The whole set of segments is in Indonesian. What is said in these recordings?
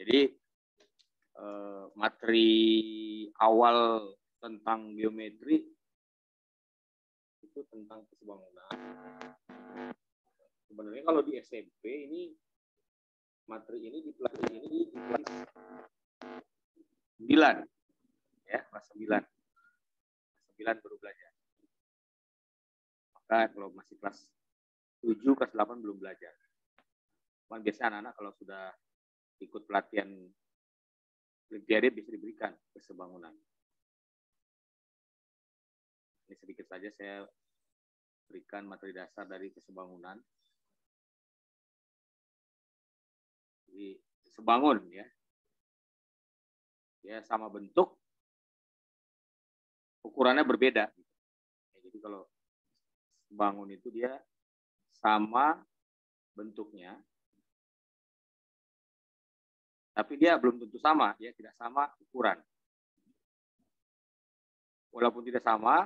Jadi materi awal tentang geometri itu tentang kesebangunan. Sebenarnya kalau di SMP ini materi ini dipelajari di kelas 9, ya, kelas 9. Kelas 9 baru belajar. Maka kalau masih kelas 7, kelas 8 belum belajar. Cuman biasa anak-anak kalau sudah ikut pelatihan Olimpiade bisa diberikan kesebangunan. Ini sedikit saja saya berikan materi dasar dari kesebangunan. Jadi sebangun ya. Ya sama bentuk, ukurannya berbeda. Jadi kalau sebangun itu dia sama bentuknya, tapi dia belum tentu sama, ya tidak sama ukuran. Walaupun tidak sama,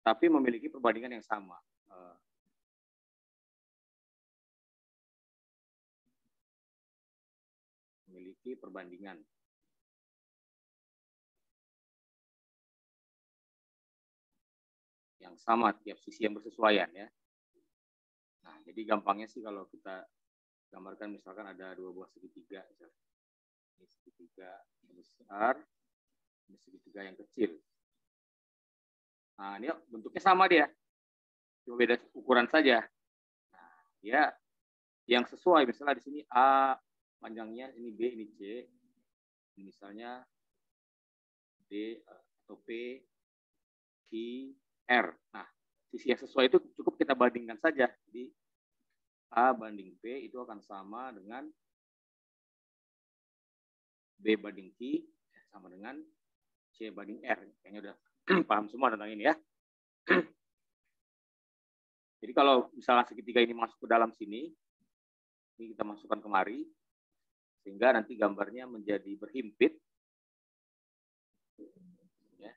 tapi memiliki perbandingan yang sama. Memiliki perbandingan. Yang sama tiap sisi yang bersesuaian ya. Nah, jadi gampangnya sih kalau kita gambarkan misalkan ada dua buah segitiga. Ini segitiga yang besar, ini segitiga yang kecil. Nah, ini bentuknya sama dia. Cuma beda ukuran saja. Nah, dia yang sesuai, misalnya di sini A panjangnya, ini B, ini C. Ini misalnya D atau P, Q, R. Nah, sisi yang sesuai itu cukup kita bandingkan saja. Jadi A banding B itu akan sama dengan B banding Q sama dengan C banding R. Kayaknya udah paham semua tentang ini ya. Jadi kalau misalnya segitiga ini masuk ke dalam sini, ini kita masukkan kemari, sehingga nanti gambarnya menjadi berhimpit. Ya.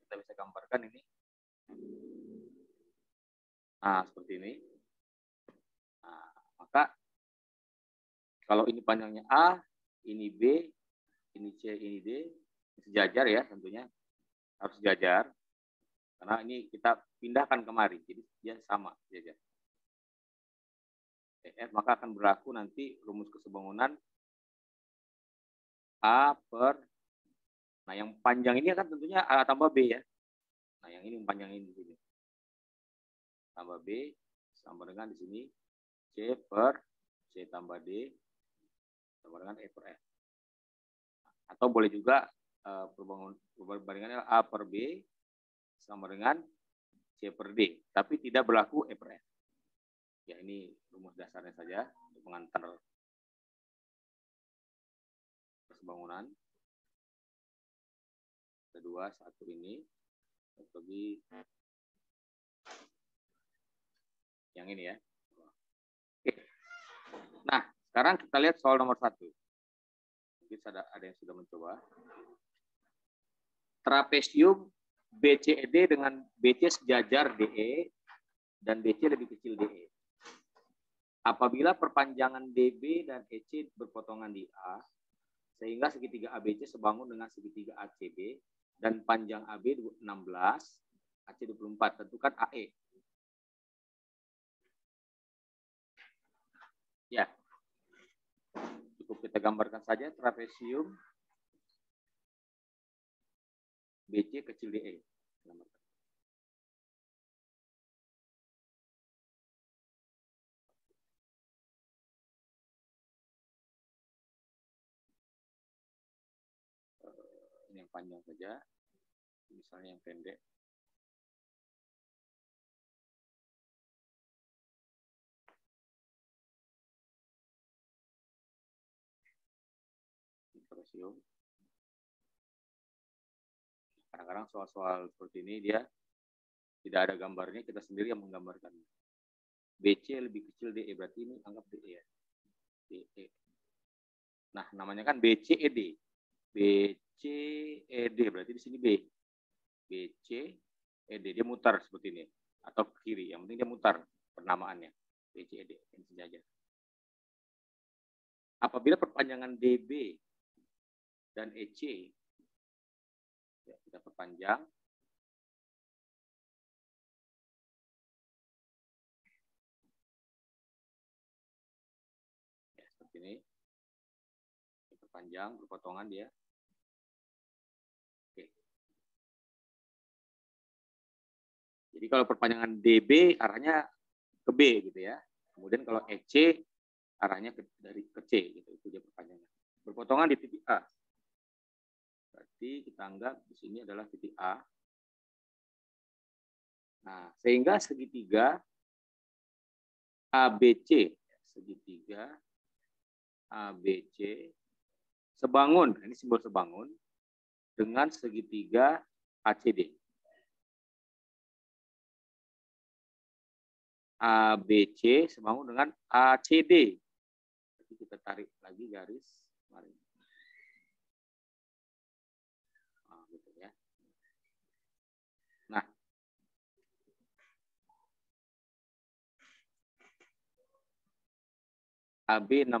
Kita bisa gambarkan ini. Nah, seperti ini. Nah, maka kalau ini panjangnya A, ini B, ini C, ini D, sejajar ya tentunya. Harus sejajar. Karena ini kita pindahkan kemari, jadi dia sama sejajar. Maka akan berlaku nanti rumus kesebangunan A per, nah yang panjang ini kan tentunya A tambah B ya. Nah yang ini panjang ini di sini. Tambah B sama dengan di sini C per C tambah D sama dengan E per F. Atau boleh juga perbandingannya A per B sama dengan C per D, tapi tidak berlaku E per F. Ya ini rumus dasarnya saja untuk mengantar kesebangunan. Kedua, satu ini, bagi yang ini ya. Oke. Nah, sekarang kita lihat soal nomor 1. Mungkin ada yang sudah mencoba. Trapesium BCED dengan BC sejajar DE dan BC lebih kecil DE. Apabila perpanjangan DB dan EC berpotongan di A, sehingga segitiga ABC sebangun dengan segitiga ACB dan panjang AB 16, AC 24, tentukan AE. Ya, cukup kita gambarkan saja trapesium BC kecil DE. Ini yang panjang saja, misalnya yang pendek. Trapesium. Kadang-kadang soal-soal seperti ini dia tidak ada gambarnya, kita sendiri yang menggambarkan. BC lebih kecil DE, berarti ini anggap DE ya. DE. Nah, namanya kan BCED. BCED berarti di sini B. BCED dia mutar seperti ini atau ke kiri, yang penting dia mutar penamaannya. BCED ini sejajar. apabila perpanjangan DB dan EC, ya, kita perpanjang, ya, seperti ini, perpanjang, berpotongan dia. Oke. Jadi kalau perpanjangan DB arahnya ke B gitu ya. Kemudian kalau EC arahnya dari ke C gitu, itu dia perpanjangan. Berpotongan di titik A. Berarti kita anggap di sini adalah titik A. Nah, sehingga segitiga ABC, segitiga ABC sebangun, ini simbol sebangun, dengan segitiga ACD. ABC sebangun dengan ACD. Jadi kita tarik lagi garis. Mari. Nah, gitu ya. Nah, AB 16,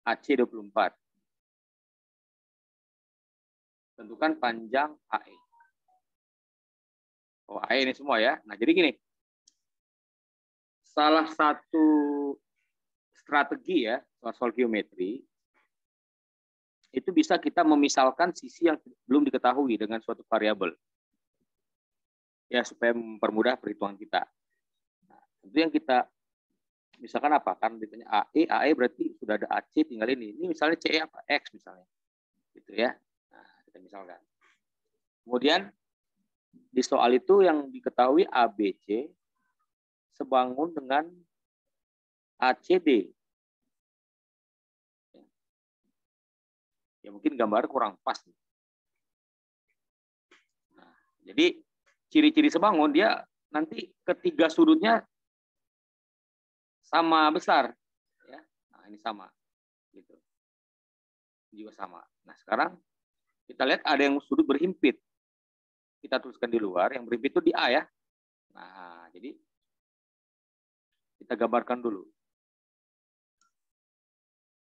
AC 24. Tentukan panjang AE. Oh, AE ini semua ya. Nah, jadi gini. Salah satu strategi ya, soal geometri, itu bisa kita memisalkan sisi yang belum diketahui dengan suatu variabel. Ya, supaya mempermudah perhitungan kita. Nah, itu yang kita misalkan apa? Kan ditanya AE berarti sudah ada AC, tinggal ini. Ini misalnya CE apa? X misalnya. Gitu ya. Nah, kita misalkan. Kemudian di soal itu yang diketahui ABC sebangun dengan ACD. Ya mungkin gambar kurang pas. Nah, jadi ciri-ciri sebangun dia nanti ketiga sudutnya sama besar, ya. Nah, ini sama, gitu. Juga sama. Nah, sekarang kita lihat ada yang sudut berhimpit. Kita tuliskan di luar, yang berhimpit itu di A ya. Nah, jadi kita gambarkan dulu.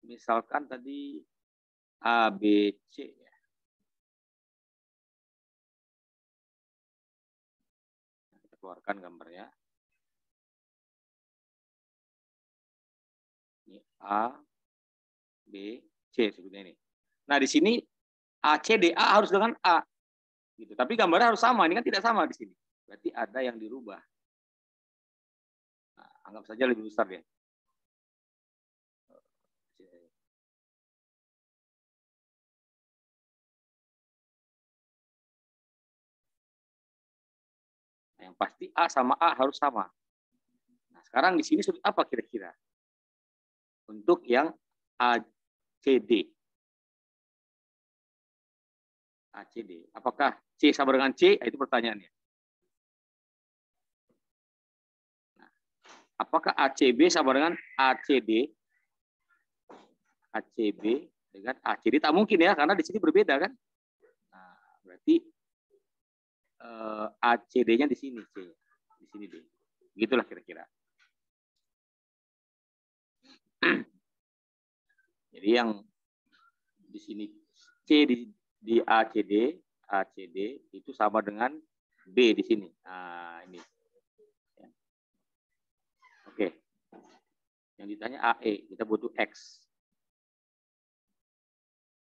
Misalkan tadi ABC ya. Nah, kita keluarkan gambarnya. Ini A, B, C sebutnya ini. Nah, di sini ACDA harus dengan A. Gitu. Tapi gambarnya harus sama. Ini kan tidak sama di sini. Berarti ada yang dirubah. Nah, anggap saja lebih besar ya. Nah, yang pasti A sama A harus sama. Nah, sekarang di sini sudut apa kira-kira? Untuk yang ACD. ACD. Apakah C sama dengan C? Itu pertanyaannya. Nah, apakah ACB sama dengan ACD? ACB dengan ACD tak mungkin ya, karena di sini berbeda kan? Nah, berarti ACD-nya di sini C. Di sini D. Begitulah kira-kira. Jadi yang di sini C di ACD itu sama dengan B di sini. Nah, ini. Oke. Yang ditanya AE, kita butuh X.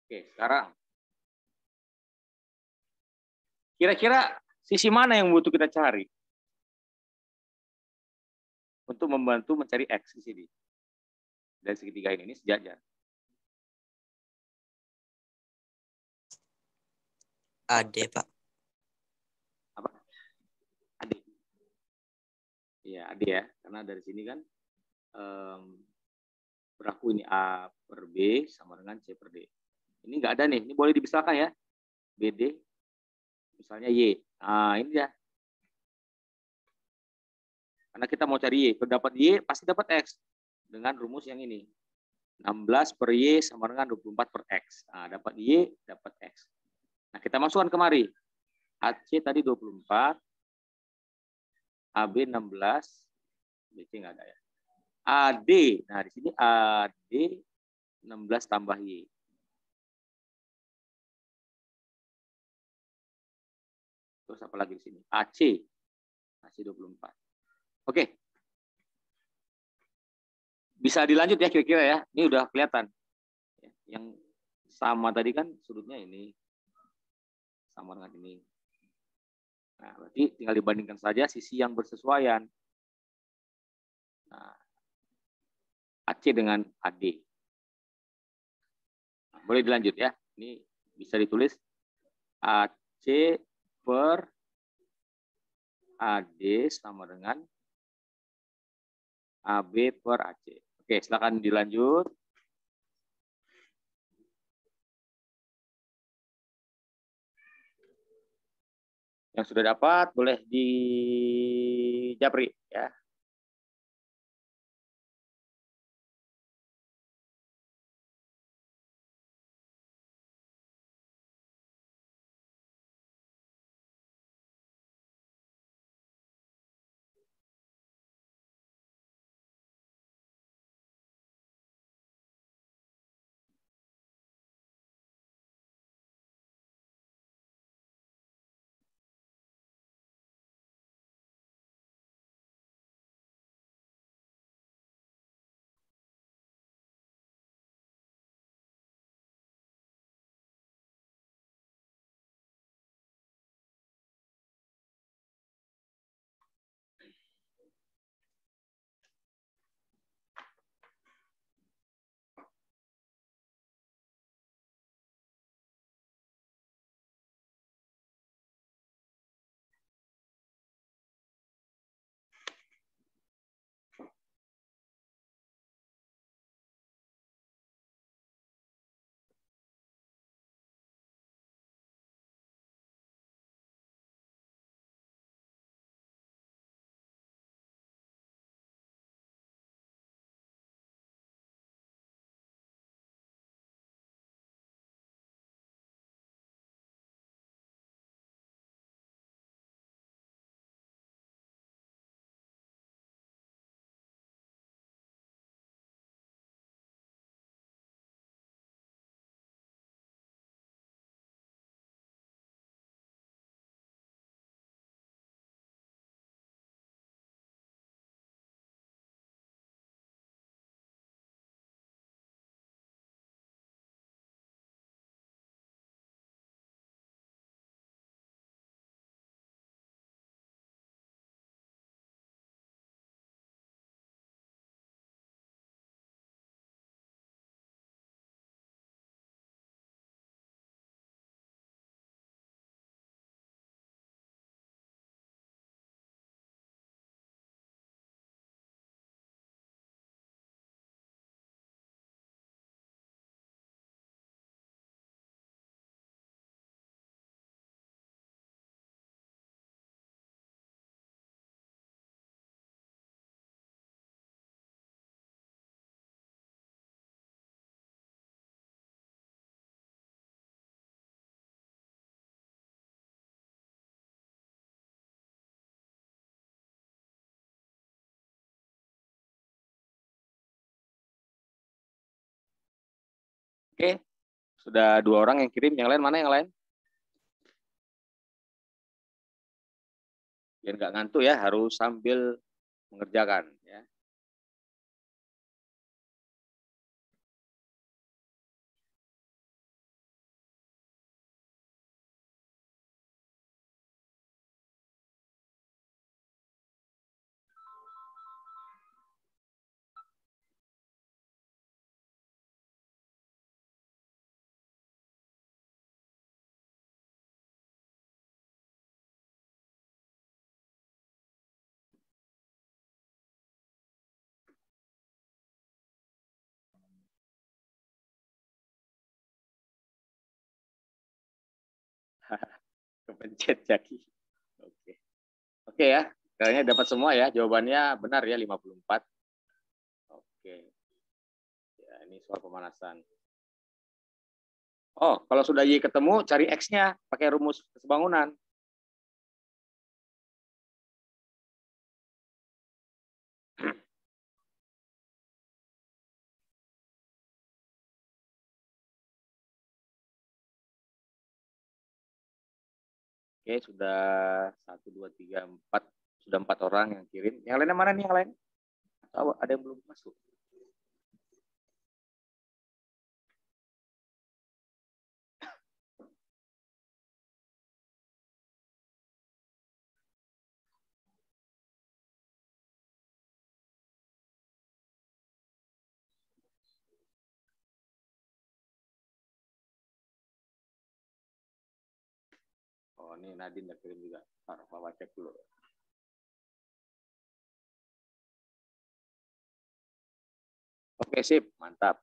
Oke, sekarang kira-kira sisi mana yang butuh kita cari untuk membantu mencari X di sini? Dari segitiga ini sejajar. AD, Pak. Apa? AD. Iya, AD ya. Karena dari sini kan berlaku ini A per B sama dengan C per D. Ini nggak ada nih. Ini boleh dipisahkan ya. BD. Misalnya Y. Nah, ini ya. Karena kita mau cari Y. Kalau dapat Y, pasti dapat X. Dengan rumus yang ini. 16 per Y sama dengan 24 per X. Nah, dapat Y, dapat X. Nah, kita masukkan kemari. AC tadi 24. AB 16. BC nggak ada ya. AD. Nah, di sini AD 16 tambah Y. Terus apa lagi di sini? AC. AC 24. Oke. Bisa dilanjut ya kira-kira ya. Ini udah kelihatan. Yang sama tadi kan sudutnya ini. Sama dengan ini. Nah, berarti tinggal dibandingkan saja sisi yang bersesuaian. Nah, AC dengan AD. Nah, boleh dilanjut ya. Ini bisa ditulis AC per AD sama dengan AB per AC. Oke, silakan dilanjut. Yang sudah dapat boleh dijapri ya. Oke, sudah 2 orang yang kirim. Yang lain mana yang lain? Biar nggak ngantuk ya, harus sambil mengerjakan ya. Kepencet Jaki. Oke. Oke ya, kayaknya dapat semua ya. Jawabannya benar ya, 54. Oke. Ya, ini soal pemanasan. Oh, kalau sudah Y ketemu, cari X-nya pakai rumus kesebangunan. Oke, sudah 1, 2, 3, 4. Sudah 4 orang yang kirim. Yang lainnya mana nih yang lain? Atau ada yang belum masuk? Oh, ini Nadine udah kirim juga. Papa cek dulu. Oke, sip. Mantap.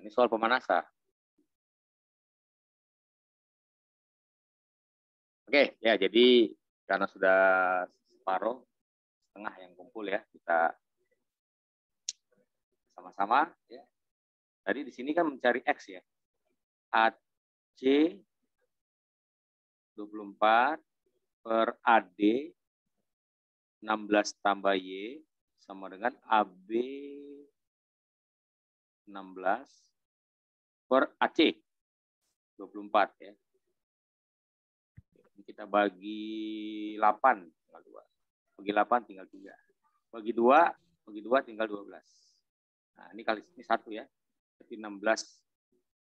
Ini soal pemanasan. Oke, ya jadi karena sudah separuh, setengah yang kumpul ya, kita sama-sama ya. Tadi di sini kan mencari X ya. AC 24 per AD 16 tambah Y sama dengan AB 16 per AC 24 ya. Kita bagi 8 tinggal 2. Bagi 8 tinggal 3. Bagi 2 tinggal 12. Nah, ini kali ini 1 ya. Jadi 16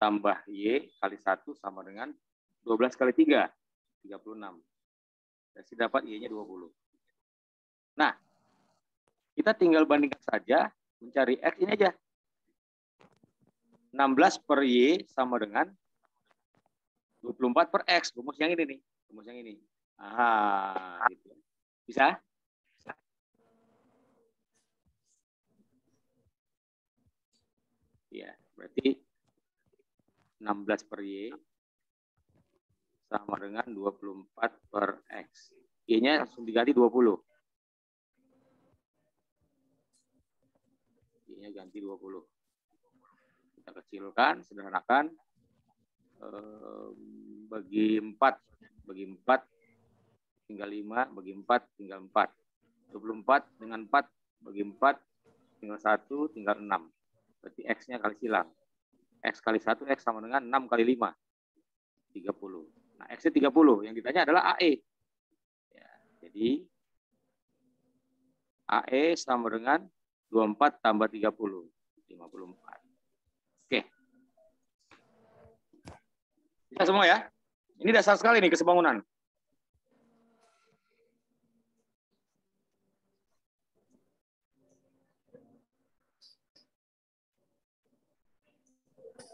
tambah Y kali 1 sama dengan 12 kali 3, 36. Jadi dapat Y-nya 20. Nah, kita tinggal bandingkan saja, mencari X ini aja. 16 per Y sama dengan 24 per X. Rumus yang ini nih. Rumus yang ini. Aha, gitu. Bisa? Ya, berarti 16 per Y sama dengan 24 per X. Y-nya langsung diganti 20. Y-nya ganti 20. Kita kecilkan, sederhanakan. Bagi 4 tinggal 5, bagi 4 tinggal 4. 24 dengan 4 bagi 4 tinggal 1, tinggal 6. Berarti X-nya kali silang. X kali 1, X sama dengan 6 kali 5. 30. Nah, X-nya 30. Yang ditanya adalah AE. Ya, jadi AE sama dengan 24 tambah 30. 54. Oke. Bisa semua ya? Ini dasar sekali nih kesebangunan.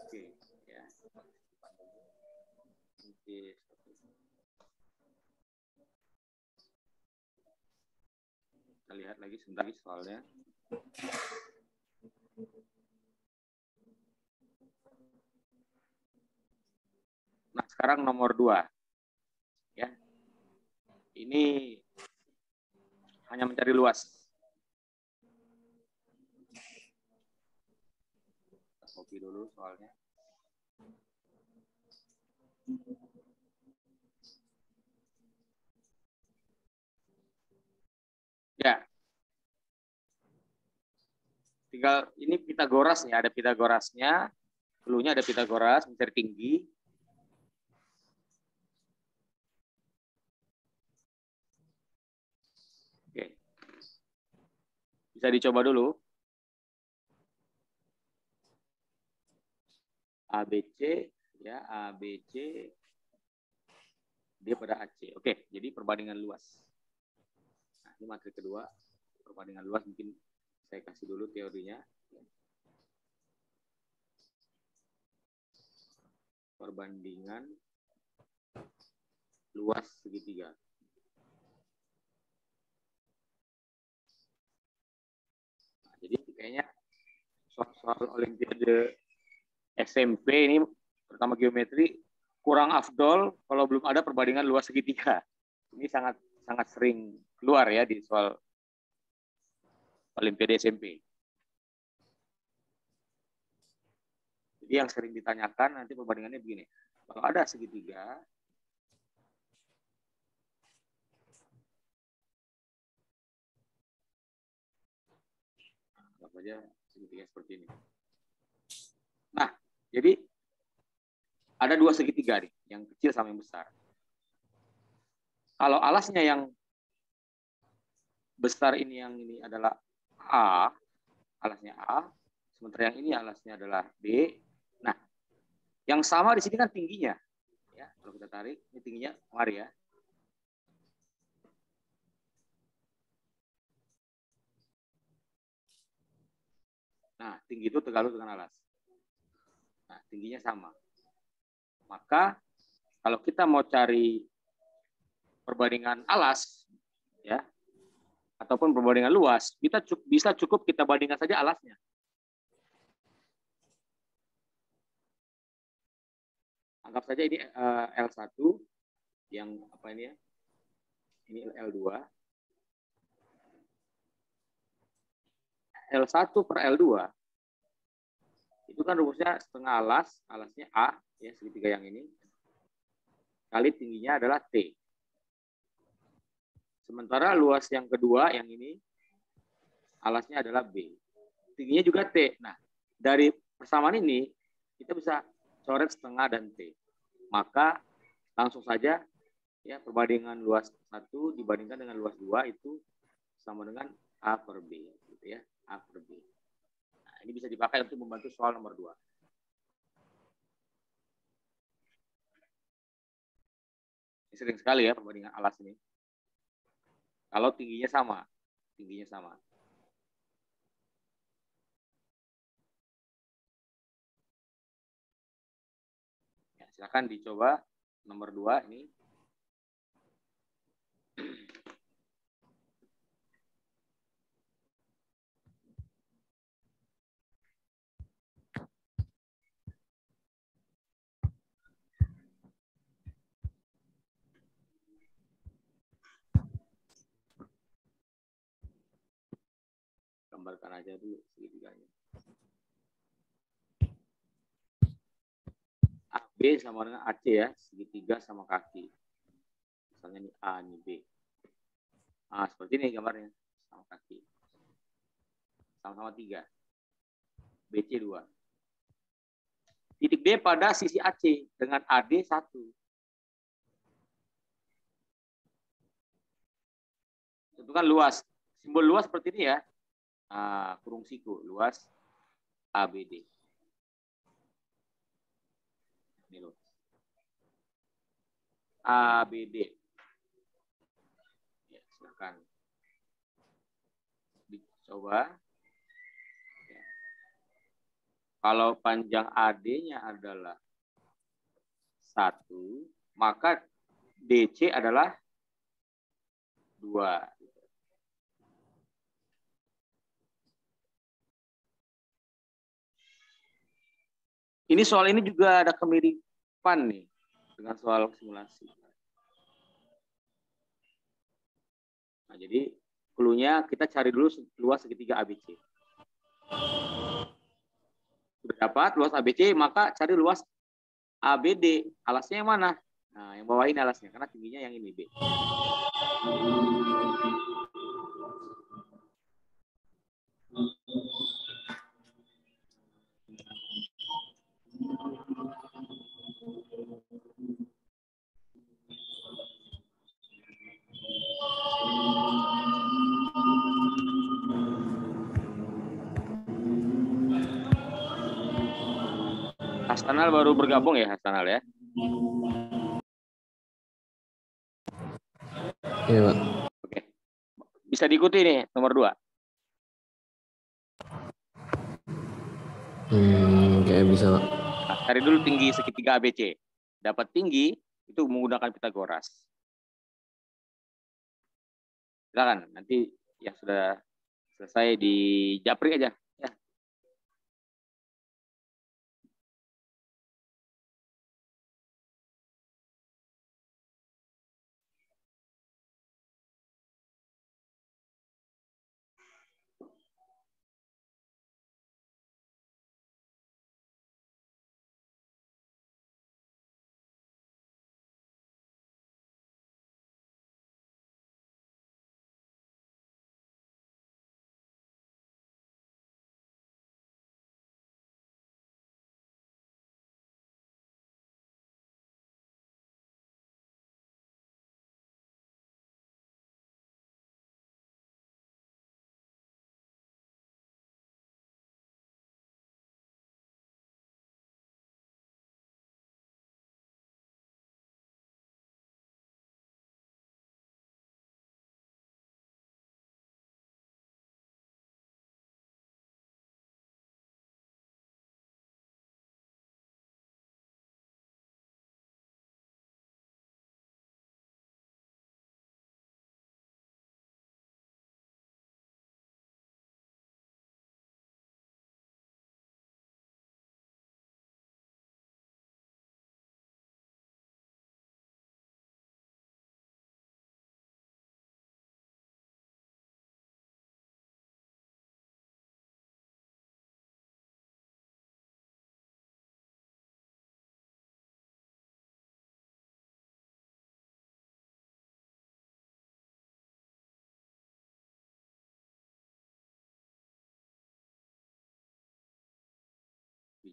Oke, ya. Kita lihat lagi sebentar lagi soalnya. Nah, sekarang nomor 2. Ya. Ini hanya mencari luas. Kita copy dulu soalnya. Ya. Tinggal ini Pitagoras ya, ada Pitagorasnya. Dulunya ada Pitagoras, mencari tinggi. Oke. Bisa dicoba dulu. ABC ya, ABC dia pada AC. Oke, jadi perbandingan luas. Nah, ini materi kedua, perbandingan luas, mungkin saya kasih dulu teorinya. Perbandingan luas segitiga. Nah, jadi kayaknya soal Olimpiade SMP ini, terutama geometri, kurang afdol kalau belum ada perbandingan luas segitiga. Ini sangat sering keluar ya di soal Olimpiade SMP. Jadi yang sering ditanyakan nanti perbandingannya begini. Kalau ada segitiga, anggap aja segitiga seperti ini. Nah, jadi ada dua segitiga nih, yang kecil sama yang besar. Kalau alasnya yang besar ini, yang ini adalah A, alasnya A, sementara yang ini alasnya adalah B. Nah, yang sama di sini kan tingginya. Ya, kalau kita tarik, ini tingginya kemari ya. Nah, tinggi itu tergalut dengan alas. Nah, tingginya sama. Maka kalau kita mau cari perbandingan alas, ya, ataupun perbandingan luas, kita bisa cukup kita bandingkan saja alasnya. Anggap saja ini L1 yang apa ini ya? Ini L2. L1 per L2 itu kan rumusnya setengah alas, alasnya A, ya segitiga yang ini, kali tingginya adalah T. Sementara luas yang kedua, yang ini, alasnya adalah B. Tingginya juga T. Nah, dari persamaan ini, kita bisa coret setengah dan T. Maka langsung saja, ya perbandingan luas 1 dibandingkan dengan luas 2 itu sama dengan A per B. Gitu ya, A per B. Nah, ini bisa dipakai untuk membantu soal nomor 2. Ini sering sekali ya perbandingan alas ini. Kalau tingginya sama. Tingginya sama. Ya, silakan dicoba nomor 2 ini. Gambarkan aja dulu segitiganya. AB sama dengan AC ya, segitiga sama kaki. Misalnya ini A, ini B. Nah, seperti ini gambarnya, sama kaki. Sama-sama 3. BC 2. Titik D pada sisi AC dengan AD 1. Tentukan luas. Simbol luas seperti ini ya. Nah, kurung siku, luas ABD. Ini luas. ABD. Ya, silakan dicoba. Ya. Kalau panjang AD-nya adalah 1, maka DC adalah 2. Ini soal ini juga ada kemiripan nih dengan soal simulasi. Nah, jadi clue-nya kita cari dulu luas segitiga ABC. Sudah dapat luas ABC, maka cari luas ABD. Alasnya yang mana? Nah, yang bawah ini alasnya, karena tingginya yang ini, B. Hasanal baru bergabung ya, Hasanal ya? Iya, Pak. Oke. Bisa diikuti nih, nomor 2. Kayak bisa, Pak. Nah, cari dulu tinggi segitiga ABC. Dapat tinggi, itu menggunakan Pitagoras. Silakan, nanti ya sudah selesai di japri aja.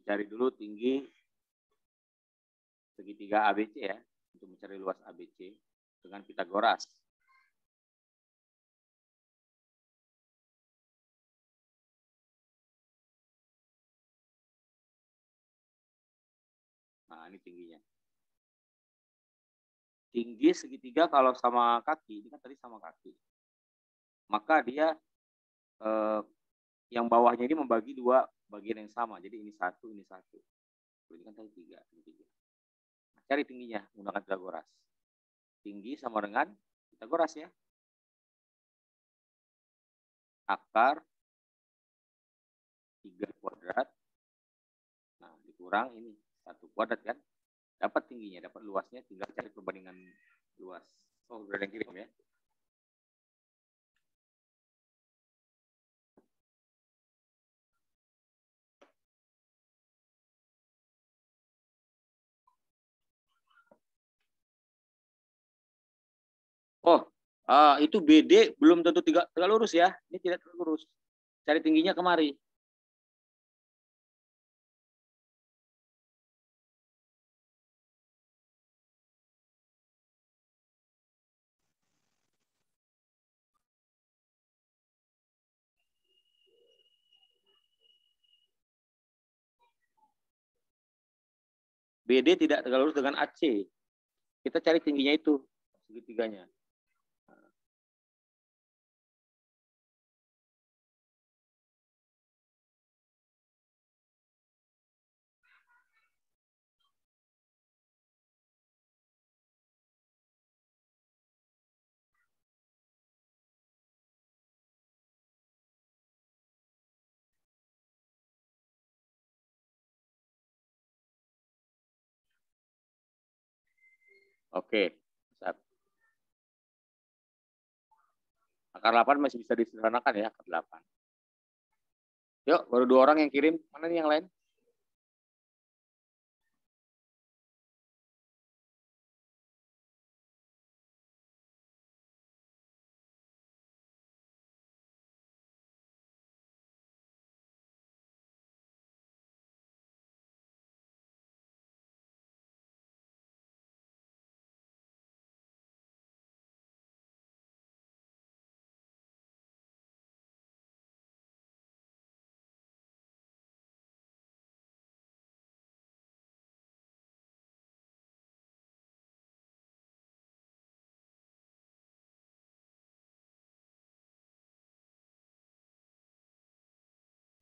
Dicari dulu tinggi segitiga ABC ya, untuk mencari luas ABC dengan Pitagoras. Nah, ini tingginya. Tinggi segitiga kalau sama kaki, ini kan tadi sama kaki. Maka dia yang bawahnya ini membagi dua bagian yang sama. Jadi ini satu, ini satu. Ini kan tadi tiga. Nah, cari tingginya menggunakan Pitagoras. Tinggi sama dengan Pitagoras ya. Akar 3 kuadrat. Nah, dikurang ini 1 kuadrat kan. Dapat tingginya, dapat luasnya, tinggal cari perbandingan luas. Oh, udah ada yang kirim ya. Oh, itu BD belum tentu tegak lurus ya. Ini tidak tegak lurus. Cari tingginya kemari. BD tidak tegak lurus dengan AC. Kita cari tingginya itu, segitiganya. Oke. Akar 8 masih bisa disederhanakan ya, akar 8. Yuk, baru 2 orang yang kirim. Mana nih yang lain?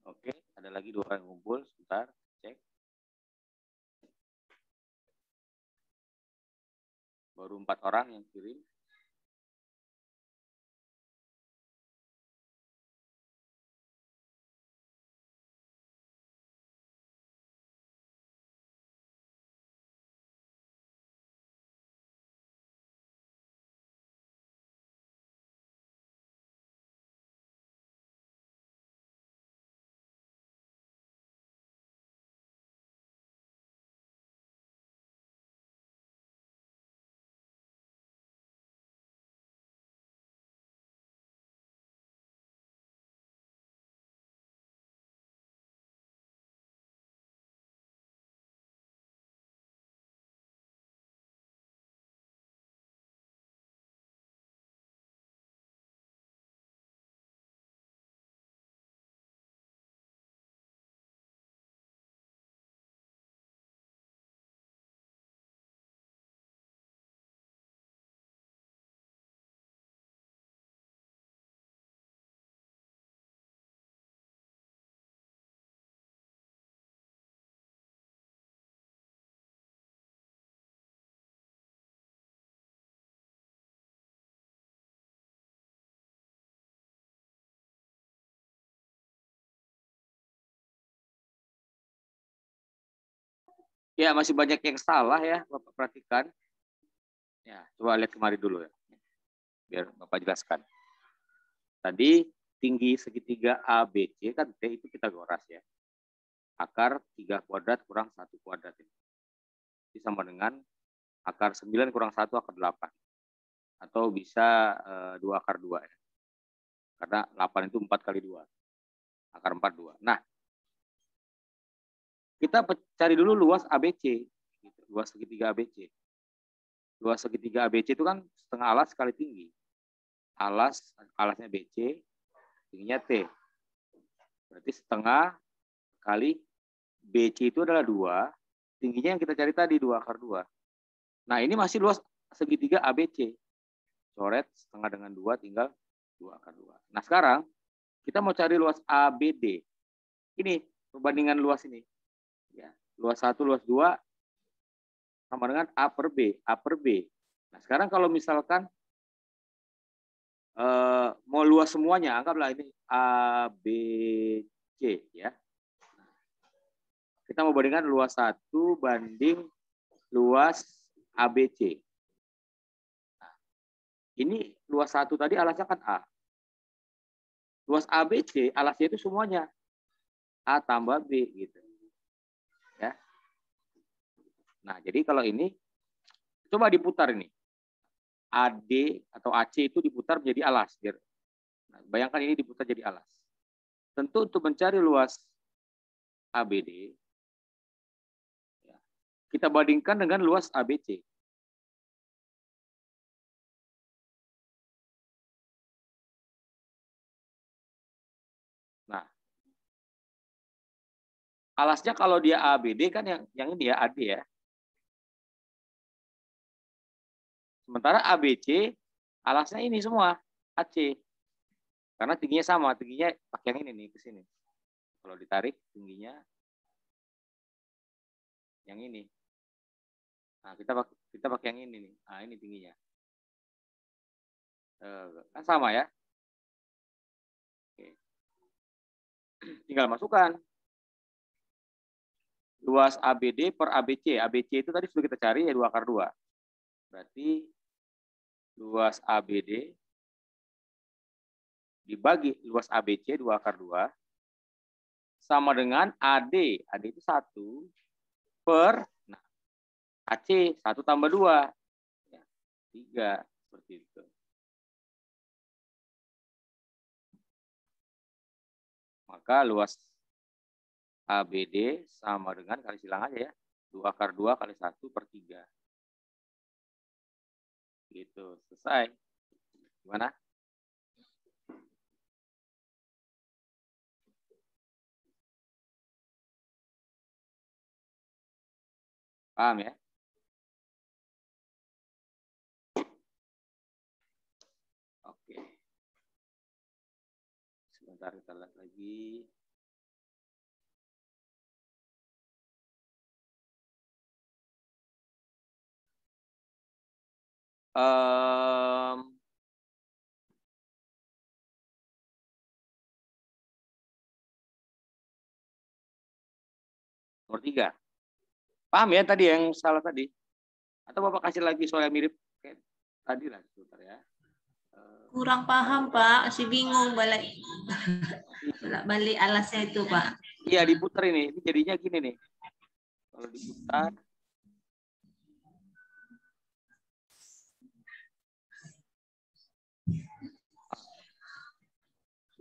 Oke, ada lagi 2 orang yang kumpul. Sebentar, cek. Baru 4 orang yang kirim. Ya, masih banyak yang salah ya, Bapak perhatikan. Ya, coba lihat kemari dulu ya. Biar Bapak jelaskan. Tadi tinggi segitiga ABC kan T itu Pitagoras ya. Akar 3 kuadrat kurang 1 kuadrat. Ini sama dengan akar 9 kurang 1 akar 8. Atau bisa 2 akar 2 ya. Karena 8 itu 4 kali 2. Akar 4, 2. Nah, kita cari dulu luas ABC. Luas segitiga ABC. Luas segitiga ABC itu kan setengah alas kali tinggi. Alasnya BC, tingginya T. Berarti setengah kali BC itu adalah 2. Tingginya yang kita cari tadi 2 akar 2. Nah, ini masih luas segitiga ABC. Coret setengah dengan 2 tinggal 2 akar 2. Nah, sekarang kita mau cari luas ABD. Ini perbandingan luas ini. Ya, luas 1, luas 2 sama dengan A per B. A per B. Nah, sekarang kalau misalkan mau luas semuanya, anggaplah ini A, B, C. Ya. Kita mau bandingkan luas 1 banding luas ABC. Nah, ini luas 1 tadi alasnya kan A. Luas ABC alasnya itu semuanya A tambah B gitu. Ya. Nah, jadi kalau ini coba diputar ini. AD atau AC itu diputar menjadi alas. Nah, bayangkan ini diputar jadi alas. Tentu untuk mencari luas ABD, ya, kita bandingkan dengan luas ABC. Nah, alasnya kalau dia ABD kan yang ini ya AD ya. Sementara ABC alasnya ini semua AC. Karena tingginya sama, tingginya pakai yang ini nih ke sini. Kalau ditarik tingginya yang ini. Nah, kita pakai yang ini nih. Nah, ini tingginya. Kan sama ya. Oke. Tinggal masukkan luas ABD per ABC. ABC itu tadi sudah kita cari ya 2 akar 2. Berarti luas ABD dibagi luas ABC 2 akar 2 sama dengan AD. AD itu 1 per AC 1 tambah 2. Ya, 3. Seperti itu. Maka luas ABD sama dengan, kali silang aja ya, 2 akar 2 kali 1 per 3. Gitu, selesai. Gimana? Paham ya? Oke. Sebentar kita lihat lagi. Nomor 3. Paham ya tadi yang salah tadi? Atau Bapak kasih lagi soal yang mirip kayak tadi lah, sebentar ya. Kurang paham, Pak. Masih bingung balik alasnya itu, Pak. Iya, diputar ini. Ini jadinya gini nih. Kalau diputar.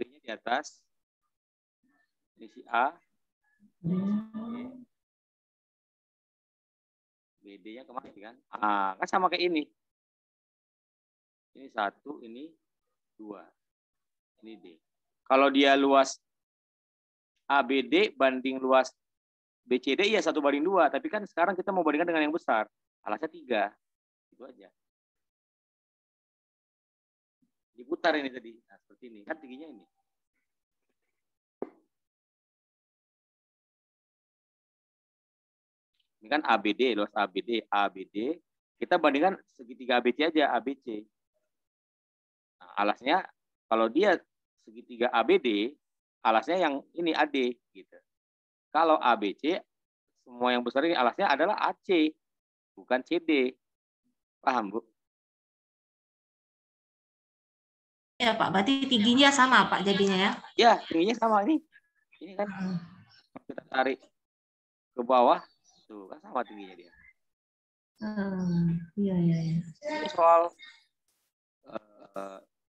Ini di atas. Ini si A. BD-nya kemana kan? Kan sama kayak ini. Ini 1, ini 2. Ini D. Kalau dia luas ABD banding luas BCD, ya 1 banding 2. Tapi kan sekarang kita mau bandingkan dengan yang besar. Alasnya 3. Itu aja. Diputar ini tadi. Nah, seperti ini. Kan tingginya ini. Ini kan ABD, luas ABD, ABD. Kita bandingkan segitiga ABC aja, ABC. Nah, alasnya, kalau dia segitiga ABD, alasnya yang ini AD. Gitu. Kalau ABC, semua yang besar ini alasnya adalah AC, bukan CD. Paham, Bu? Ya, Pak. Berarti tingginya sama, Pak, jadinya ya? Ya, tingginya sama ini. Ini kan kita tarik ke bawah. Tuh, kan sama tingginya dia. Iya, iya, iya. Ini soal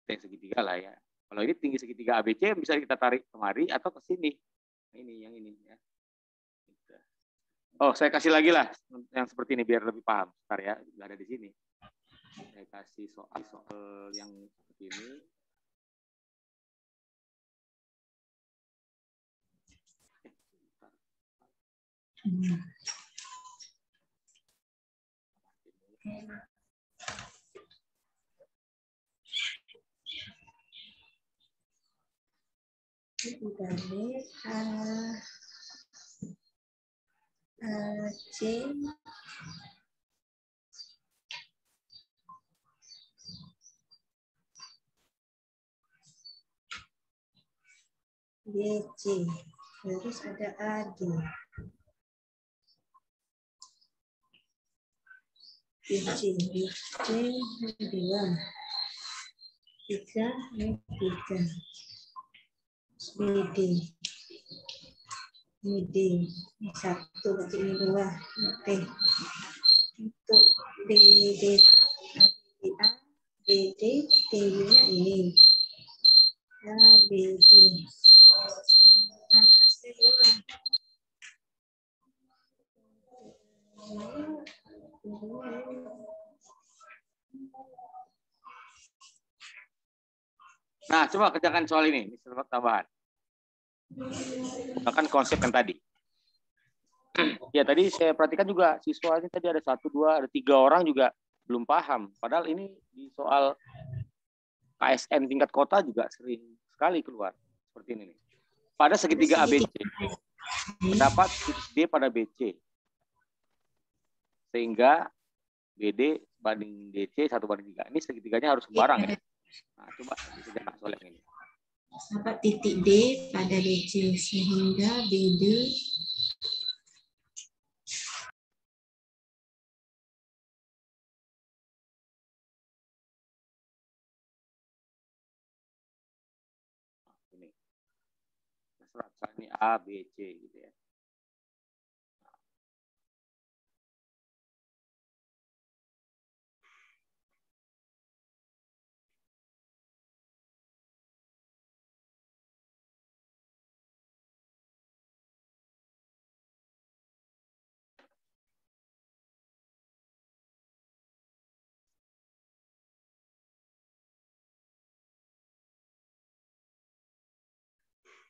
yang segitiga lah ya. Kalau ini tinggi segitiga ABC bisa kita tarik kemari atau ke sini. Ini yang ini ya. Oh, saya kasih lagi lah yang seperti ini biar lebih paham. Bentar ya, nggak ada di sini. Saya kasih soal yang seperti ini. C BC, terus ada AD. BC 2, 3, BD. Ini D, ini 1, berarti ini 2. Oke. Untuk BD, A, BD, D-nya ini. Ya, BD. Panasnya 2. Nah, coba kerjakan soal ini. Ini soal tambahan. Bahkan konsep yang tadi. Ya, tadi saya perhatikan juga siswanya tadi ada 1, 2, ada 3 orang juga belum paham. Padahal ini di soal KSN tingkat kota juga sering sekali keluar. Seperti ini nih. Pada segitiga ABC, terdapat titik D pada BC. Sehingga BD banding DC 1/3. Ini segitiganya harus sembarang ya. Nah, coba dikerjakan soal yang ini. Dapat titik D pada BC sehingga BD Ini. Misalnya ini A, B, C gitu ya.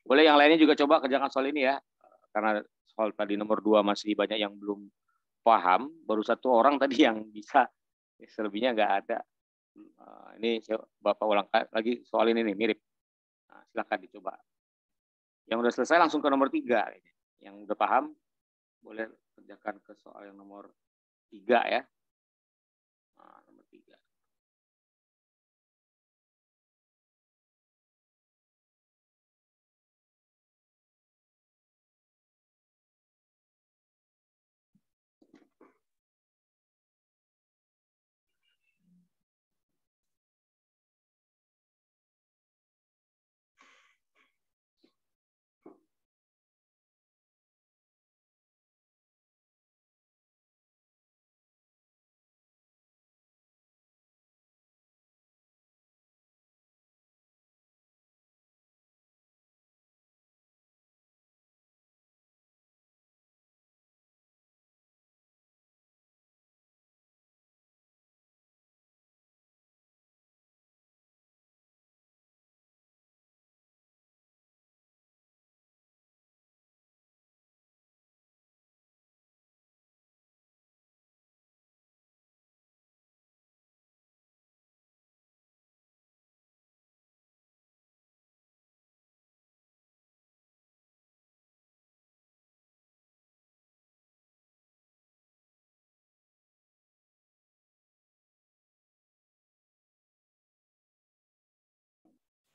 Boleh yang lainnya juga coba kerjakan soal ini ya. Karena soal tadi nomor 2 masih banyak yang belum paham. Baru 1 orang tadi yang bisa. Selebihnya nggak ada. Ini Bapak ulang lagi soal ini nih, mirip. Nah, silakan dicoba. Yang udah selesai langsung ke nomor 3. Yang udah paham, boleh kerjakan ke soal yang nomor 3 ya. Nah, nomor 3.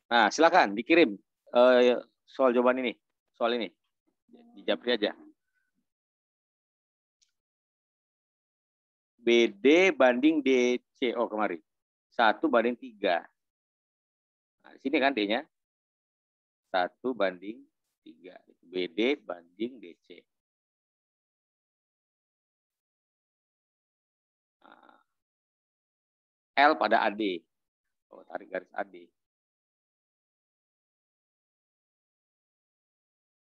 Nah, silakan dikirim soal jawaban ini. Soal ini. Dijapri aja. BD banding DC. Oh, kemarin. 1/3. Nah, di sini kan D-nya. 1/3. BD banding DC. Nah, L pada AD. Oh, tarik garis AD.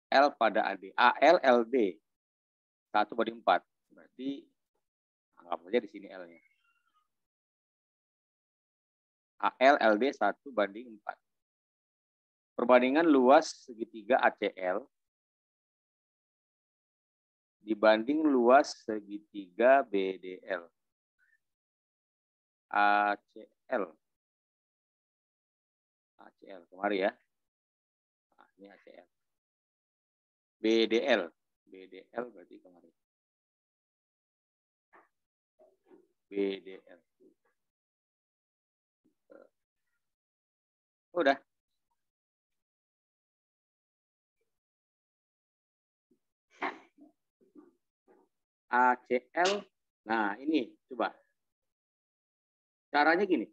L pada AD. AL, LD. 1/4. Berarti anggap saja di sini L-nya. AL LD 1/4. Perbandingan luas segitiga ACL dibanding luas segitiga BDL. ACL kemari ya. Nah, ini ACL. BDL berarti kemari. BDL. Udah. ACL. Nah, ini coba. Caranya gini.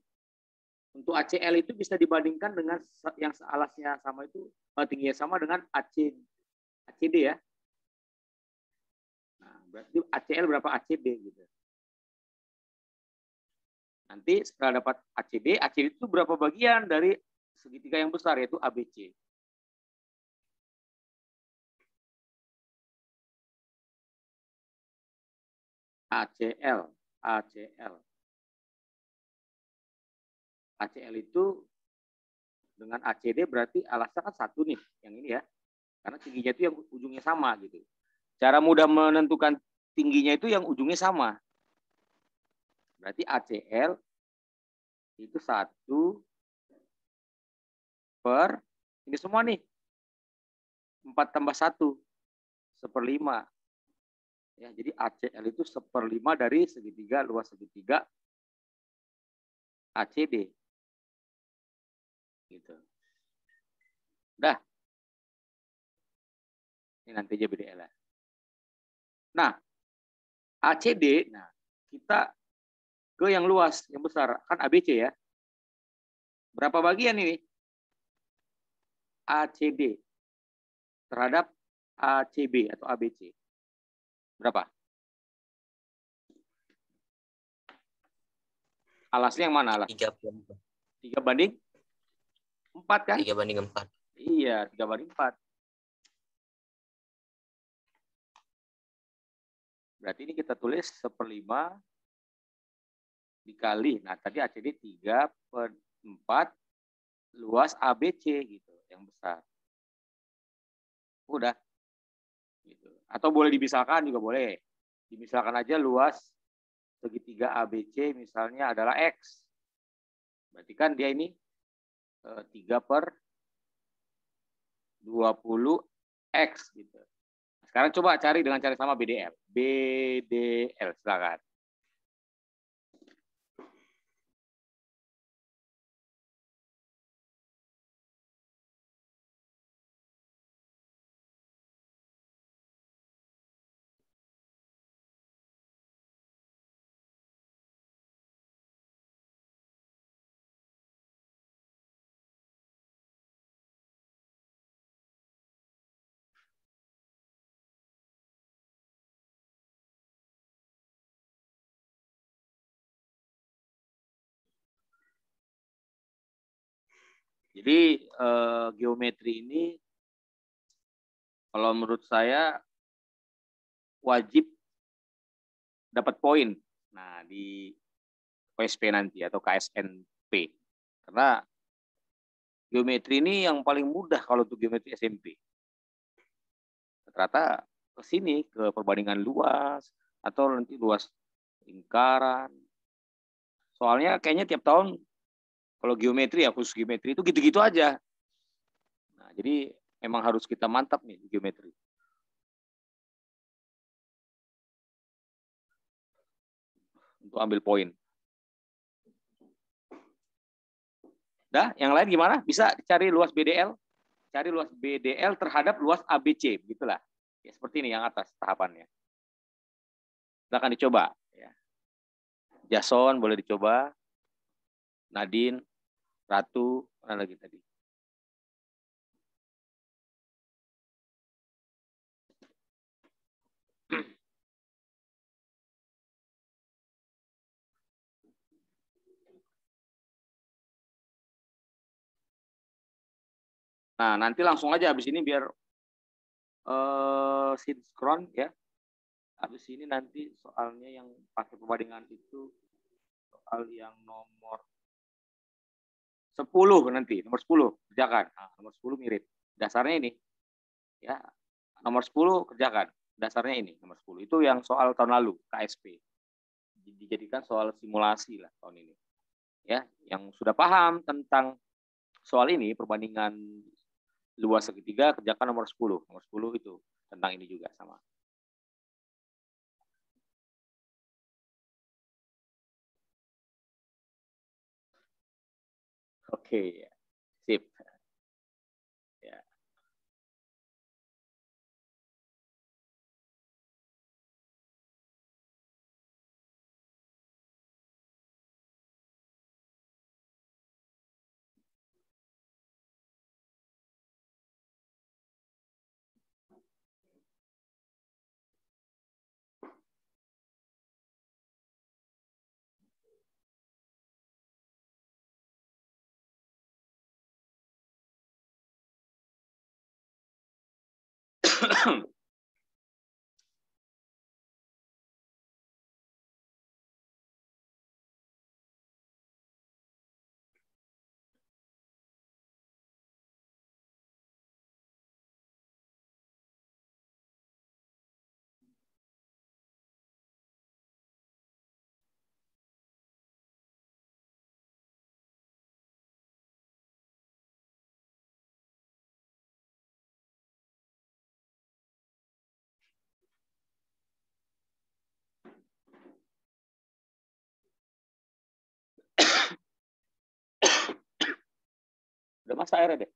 Untuk ACL itu bisa dibandingkan dengan yang alasnya sama itu, tingginya sama dengan ACD ya. Nah, berarti ACL berapa ACD gitu. Nanti setelah dapat ACD itu berapa bagian dari segitiga yang besar, yaitu ABC. ACL itu dengan ACD berarti alasnya kan satu nih, yang ini ya. Karena tingginya itu yang ujungnya sama gitu. Cara mudah menentukan tingginya itu yang ujungnya sama. Berarti ACL itu 1 per, ini semua nih, 4 tambah 1, 1/5. Ya, jadi ACL itu 1/5 dari segitiga, luas segitiga ACD. Gitu. Udah. Ini nanti aja BDL. Nah, ACD, nah kita ke yang luas, yang besar. Kan ABC ya. Berapa bagian ini? ACD terhadap ACB atau ABC. Berapa? Alasnya yang mana alas? 3/4 kan? 3/4. Iya, 3/4. Berarti ini kita tulis 1/5 dikali. Nah, tadi ACD 3/4 luas ABC gitu, yang besar. Udah. Gitu. Atau boleh dipisahkan juga boleh. Dimisalkan aja luas segitiga ABC misalnya adalah X. Berarti kan dia ini 3/20X gitu. Sekarang coba cari dengan cara sama BDL. BDL, silakan. Jadi geometri ini kalau menurut saya wajib dapat poin. Nah, di KSP nanti atau KSNP. Karena geometri ini yang paling mudah kalau untuk geometri SMP. Ternyata ke sini, ke perbandingan luas atau nanti luas lingkaran. Soalnya kayaknya tiap tahun kalau geometri ya, khusus geometri itu gitu-gitu aja. Nah, jadi memang harus kita mantap nih di geometri. Untuk ambil poin. Dah, yang lain gimana? Bisa cari luas BDL? Cari luas BDL terhadap luas ABC, begitulah. Ya, seperti ini yang atas tahapannya. Silakan dicoba. Ya. Jason boleh dicoba. Nadine, Ratu, mana lagi tadi? Nah, nanti langsung aja habis ini biar sinkron ya. Habis ini nanti soalnya yang pakai perbandingan itu soal yang nomor 10 nanti, nomor 10 kerjakan. Nah, nomor 10 mirip. Dasarnya ini. Ya, nomor 10 kerjakan. Dasarnya ini, nomor 10. Itu yang soal tahun lalu, KSP. Dijadikan soal simulasi lah tahun ini. Ya, yang sudah paham tentang soal ini, perbandingan luas segitiga, kerjakan nomor 10. Nomor 10 itu tentang ini juga sama. Oke, ya. Sip. Ya. Udah masa airnya deh.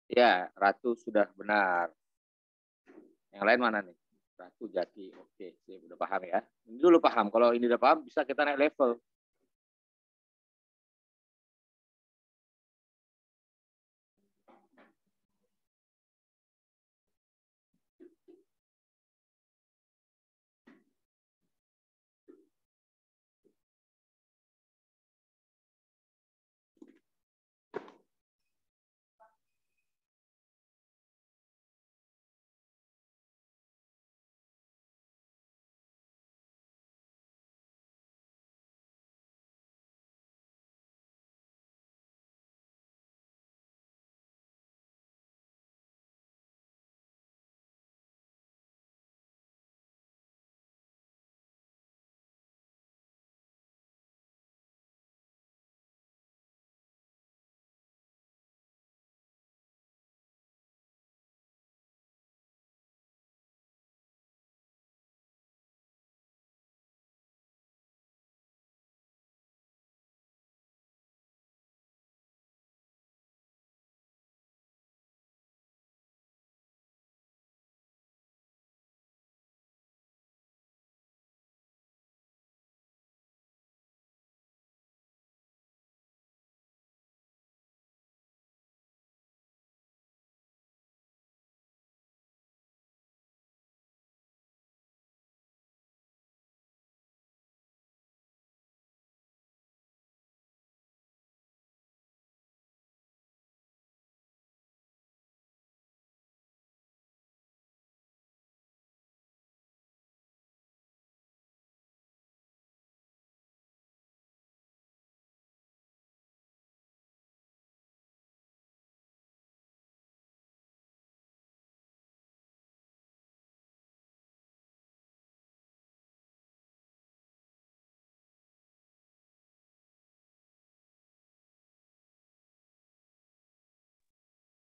Ya, Ratu sudah benar. Yang lain mana nih? Ratu, Jati. Oke, saya udah paham ya. Ini dulu paham. Kalau ini udah paham, bisa kita naik level.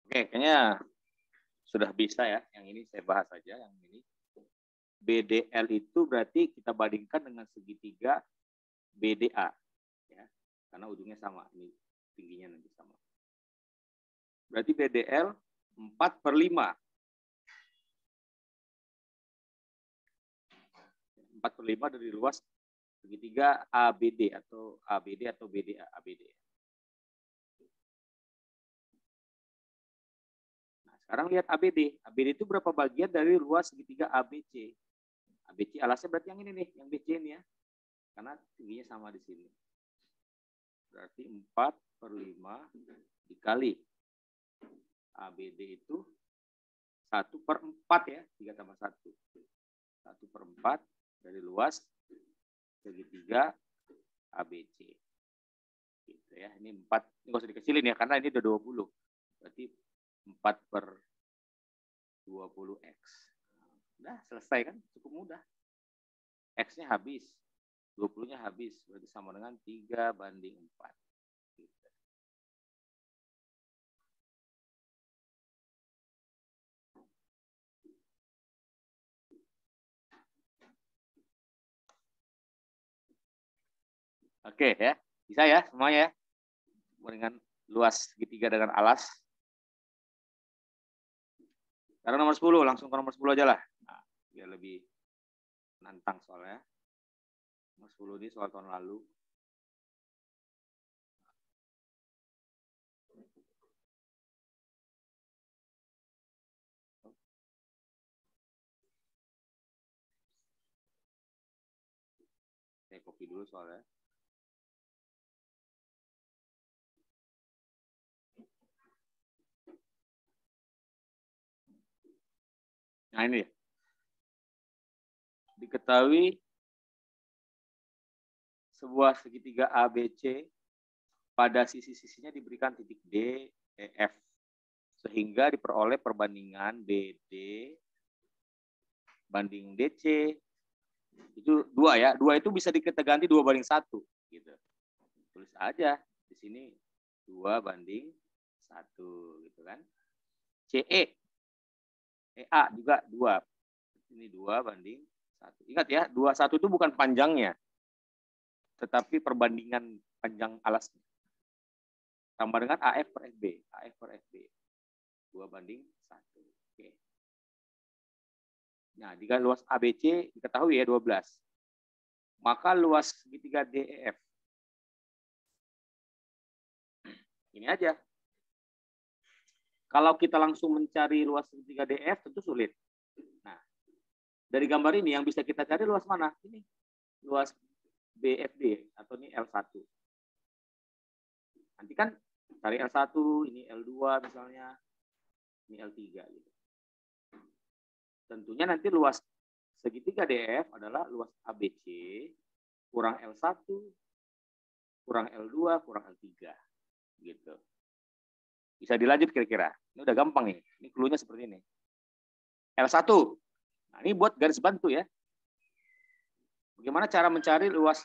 Oke, kayaknya sudah bisa ya. Yang ini saya bahas saja. Yang ini BDL itu berarti kita bandingkan dengan segitiga BDA, ya, karena ujungnya sama. Ini tingginya nanti sama. Berarti BDL 4/5. 4/5 dari luas segitiga ABD atau BDA. ABD. Sekarang lihat ABD. ABD itu berapa bagian dari luas segitiga ABC? ABC alasnya berarti yang ini nih, yang BC ini ya. Karena tingginya sama di sini. Berarti 4/5 dikali ABD itu 1/4 ya, 3 tambah 1. 1/4 dari luas segitiga ABC. Gitu ya. Ini 4, ini nggak usah dikecilin ya, karena ini udah 20. Berarti 4/20X. Udah selesai kan? Cukup mudah. X-nya habis. 20-nya habis. Berarti sama dengan 3/4. Gitu. Oke ya. Bisa ya semuanya ya. Dengan luas segitiga dengan alas. Sekarang nomor 10, langsung ke nomor 10 aja lah. Nah, biar lebih nantang soalnya. Nomor 10 ini soal tahun lalu. Saya copy dulu soalnya. Nah ini diketahui sebuah segitiga ABC pada sisi-sisinya diberikan titik D, E, F. Sehingga diperoleh perbandingan BD banding DC. Itu 2 ya. 2 itu bisa kita ganti 2/1. Gitu. Tulis aja. Di sini 2/1. Gitu kan. CE. EA juga 2. Ini 2/1. Ingat ya, 21 itu bukan panjangnya. Tetapi perbandingan panjang alasnya. Tambah dengan AF per FB. AF per FB. 2:1. Oke. Nah, jika luas ABC diketahui ya 12. Maka luas segitiga DEF. Ini aja. Kalau kita langsung mencari luas segitiga DF tentu sulit. Nah, dari gambar ini yang bisa kita cari luas mana? Ini luas BFD atau ini L1. Nanti kan cari L1, ini L2 misalnya, ini L3 gitu. Tentunya nanti luas segitiga DF adalah luas ABC kurang L1 kurang L2 kurang L3 gitu. Bisa dilanjut kira-kira. Ini udah gampang nih. Ini clue-nya seperti ini. L1. Nah, ini buat garis bantu ya. Bagaimana cara mencari luas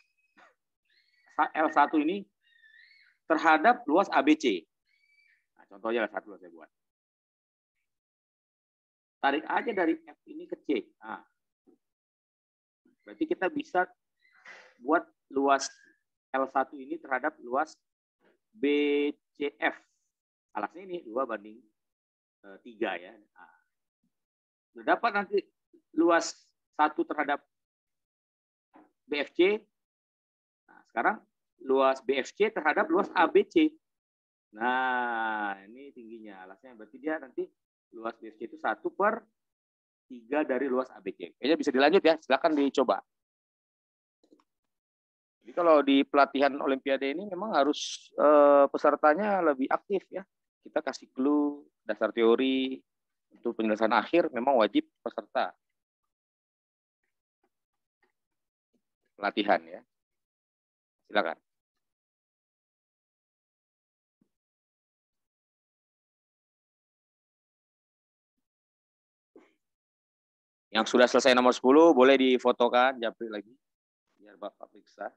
L1 ini terhadap luas ABC? Nah, contohnya L1 saya buat. Tarik aja dari F ini ke C. Nah, berarti kita bisa buat luas L1 ini terhadap luas BCF. Alasnya ini 2:3 ya. Nah, sudah dapat nanti luas 1 terhadap BFC. Nah, sekarang luas BFC terhadap luas ABC. Nah, ini tingginya. Alasnya berarti dia nanti luas BFC itu 1/3 dari luas ABC. Kayaknya bisa dilanjut ya. Silakan dicoba. Jadi kalau di pelatihan Olimpiade ini memang harus pesertanya lebih aktif ya. Kita kasih clue, dasar teori, untuk penyelesaian akhir memang wajib peserta. Pelatihan ya. Silakan. Yang sudah selesai nomor 10 boleh difotokan, japri lagi. Biar Bapak periksa.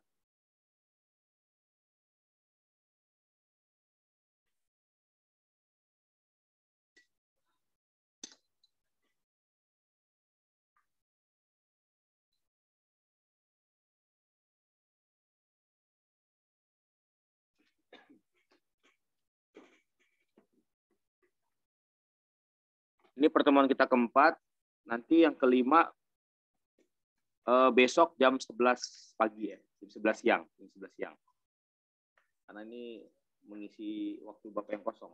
Ini pertemuan kita keempat. Nanti yang kelima besok jam 11 pagi ya, jam 11 siang, jam 11 siang. Karena ini mengisi waktu Bapak yang kosong.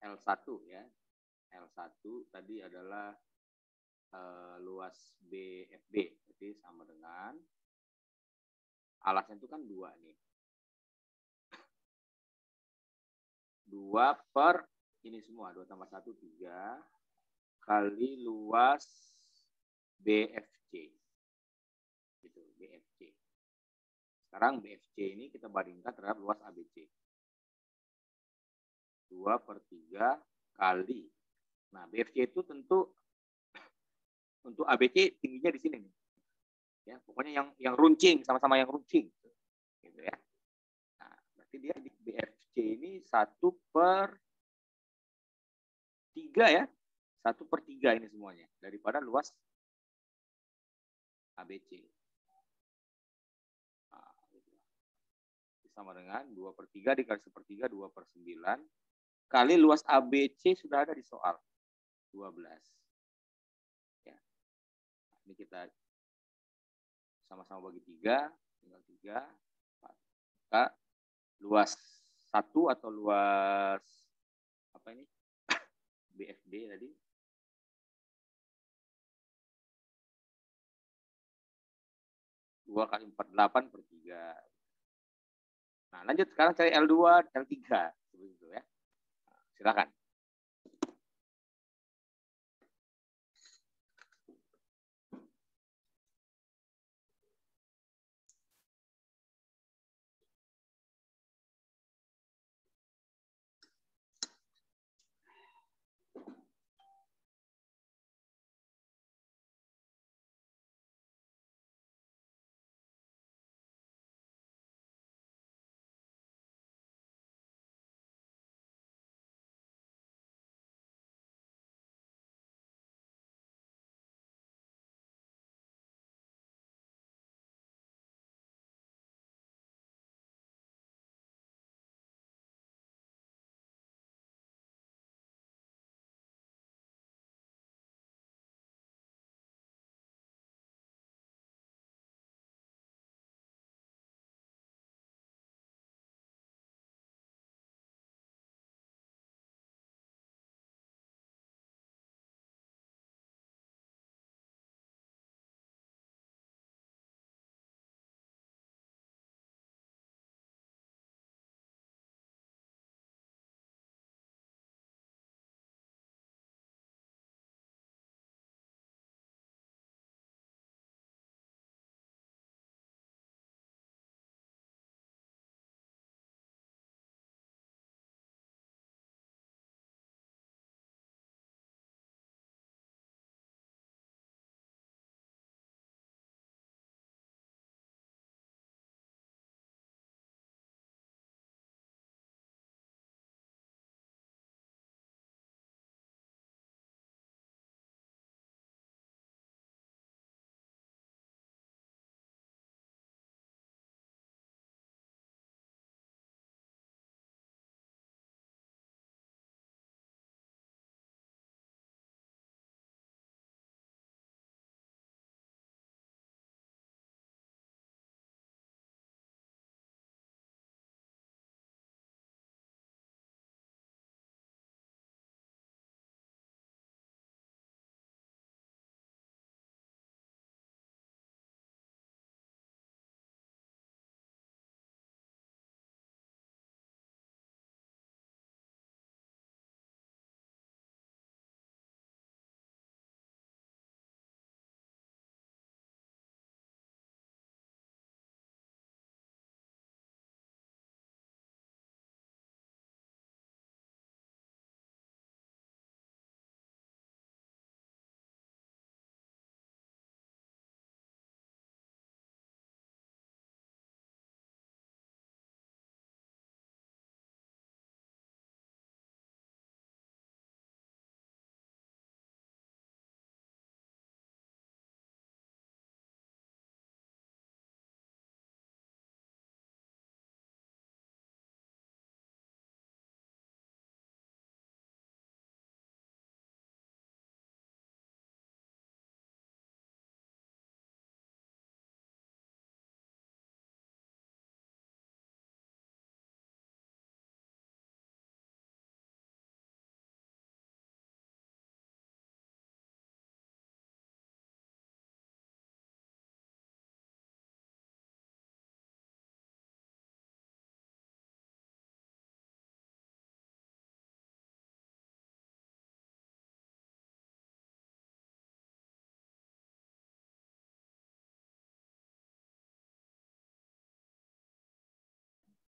L1 ya. L1 tadi adalah luas BFB, jadi sama dengan alasnya itu kan 2 nih. 2 per ini semua, 2 tambah 1, 3 kali luas BFC. Gitu, BFC. Sekarang BFC ini kita bandingkan terhadap luas ABC. 2/3 kali. Nah, BFC itu tentu untuk ABC tingginya di sini nih. Ya, pokoknya yang runcing, sama-sama yang runcing. Gitu ya. Nah, berarti dia di BFC ini 1/3 ya. 1/3 ini semuanya daripada luas ABC. Nah, sama dengan 2/3 dikali 1/3, 2/9 kali luas ABC sudah ada di soal 12. Ya. Ini kita sama-sama bagi 3, tinggal 3. Maka luas 1 atau luas apa ini? BFD tadi. Dua kali 48 per 3. Nah, lanjut sekarang cari L2, L3. Begitu ya. Nah, silakan.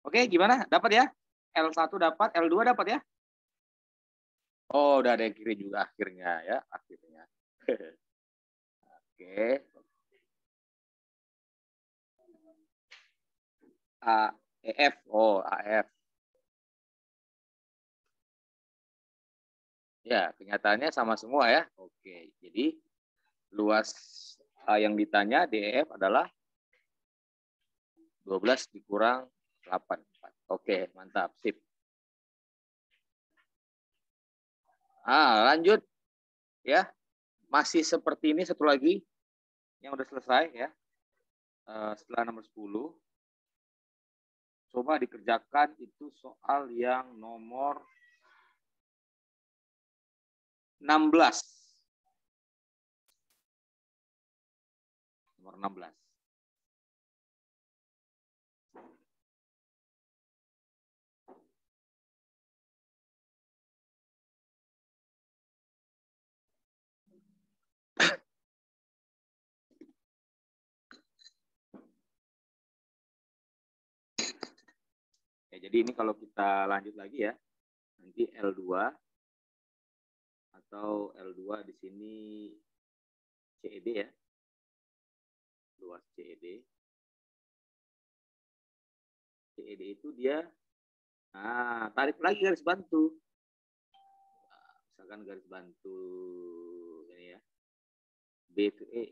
Oke, gimana? Dapat ya? L1 dapat, L2 dapat ya? Oh, udah ada yang kiri juga akhirnya ya, akhirnya. Oke. AEF, oh AF. Ya, kenyataannya sama semua ya. Oke, jadi luas yang ditanya DEF adalah 12 dikurang 8. Oke, mantap, sip. Lanjut ya. Masih seperti ini satu lagi yang udah selesai ya. Setelah nomor 10. coba dikerjakan itu soal yang nomor 16. Nomor 16. Ya, jadi ini kalau kita lanjut lagi ya, nanti L2 atau L2 di sini CED ya, luas CED. CED itu dia, nah tarik lagi garis bantu. Nah, misalkan garis bantu ini ya, B ke E.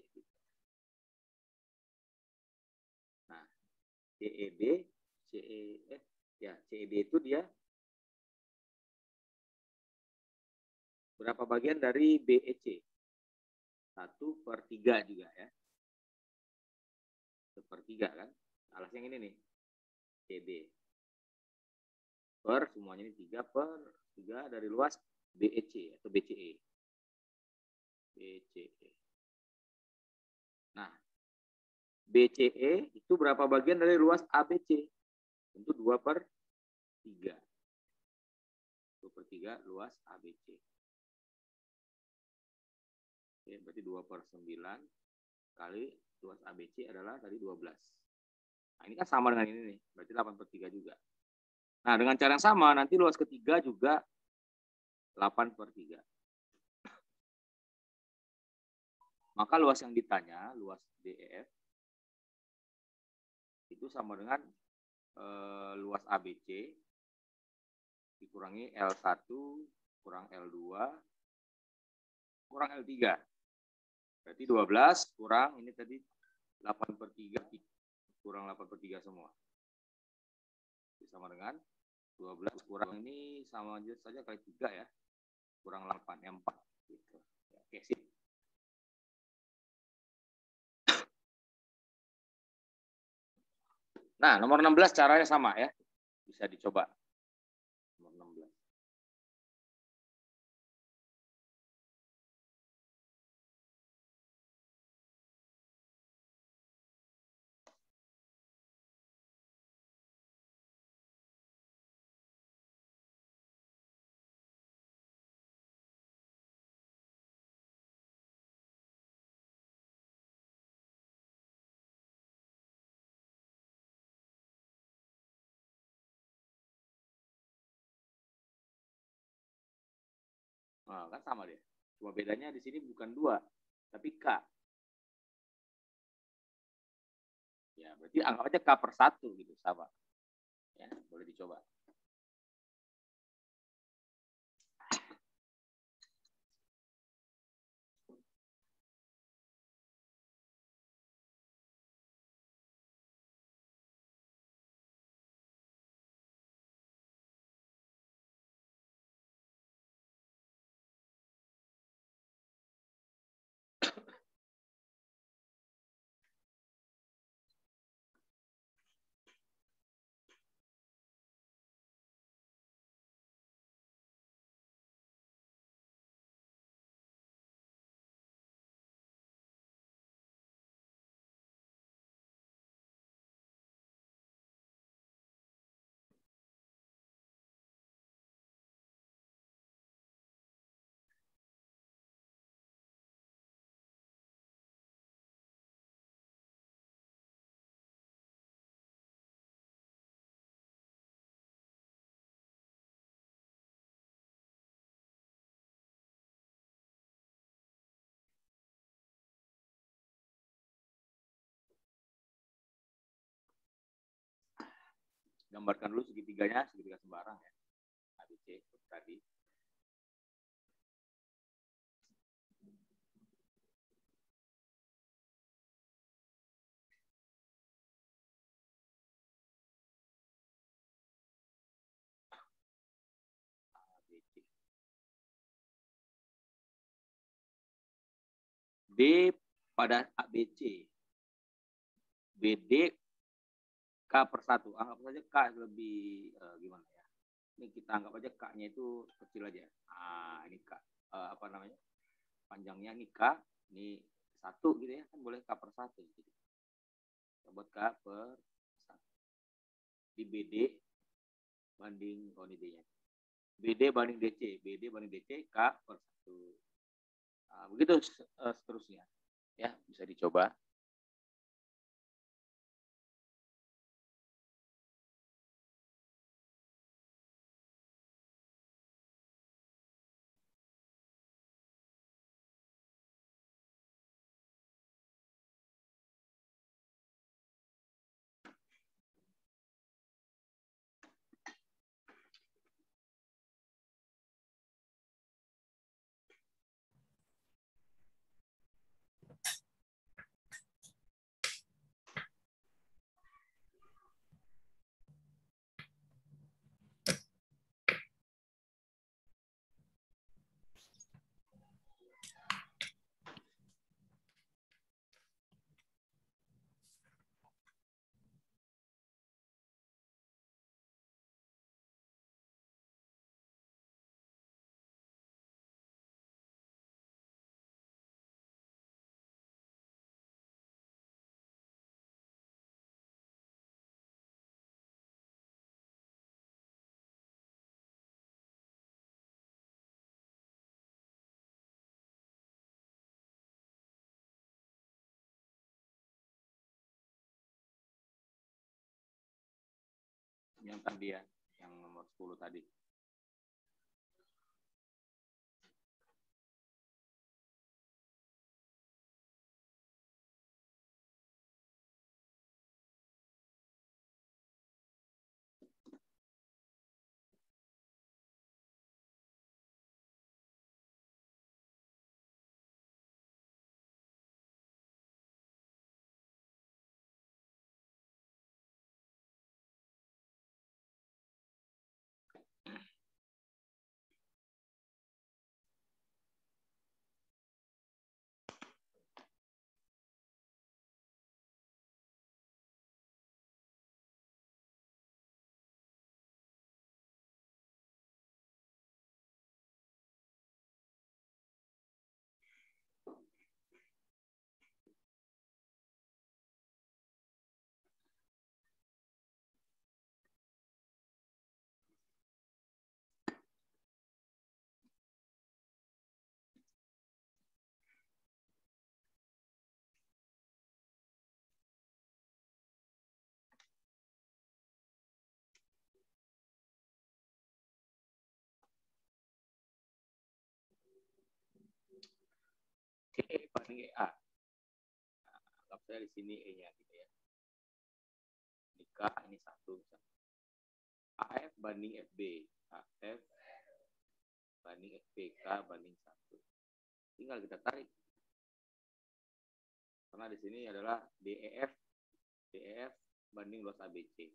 Nah, CED, CED itu dia berapa bagian dari BEC? 1/3 juga ya. 1/3 kan? Alas yang ini nih. CD. Per semuanya ini 3/3 dari luas BEC atau BCE. BCE. Nah, BCE itu berapa bagian dari luas ABC? Tentu 2/3. 2/3 luas ABC. Oke, berarti 2/9 kali luas ABC adalah tadi 12. Nah, ini kan sama dengan ini nih, berarti 8/3 juga. Nah, dengan cara yang sama, nanti luas ketiga juga 8/3. Maka luas yang ditanya, luas DEF, itu sama dengan luas ABC dikurangi L1 kurang L2 kurang L3. Berarti 12 kurang ini tadi 8/3 kurang 8/3 semua. Sama dengan 12 kurang ini sama aja saja kali 3 ya. Kurang 8, yang 4. Gitu. Ya, oke, sip. Nah, nomor 16 caranya sama ya. Bisa dicoba. Nomor 16. Nah, kan sama deh. Cuma bedanya di sini bukan 2, tapi K. Ya, berarti anggap aja K/1 gitu, sama. Ya, boleh dicoba. Gambarkan dulu segitiganya, segitiga sembarang ya. ABC tadi. D pada ABC. BD K per 1. Anggap saja K lebih gimana ya? Ini kita anggap aja K-nya itu kecil aja. Ini K. Apa namanya? Panjangnya ini K, ini 1 gitu ya. Kan boleh K per 1 gitu. Kita buat K per 1. Di BD banding ini D-nya. BD banding DC. BD banding DC K per 1. Nah, begitu seterusnya. Ya, bisa dicoba. Yang tadi ya, yang nomor 10 tadi. Oke, banding A. Nah, anggap saya di sini E-nya gitu ya. Ini K, ini 1. AF banding FB. AF banding FB. K banding 1. Tinggal kita tarik. Karena di sini adalah DEF banding luas ABC.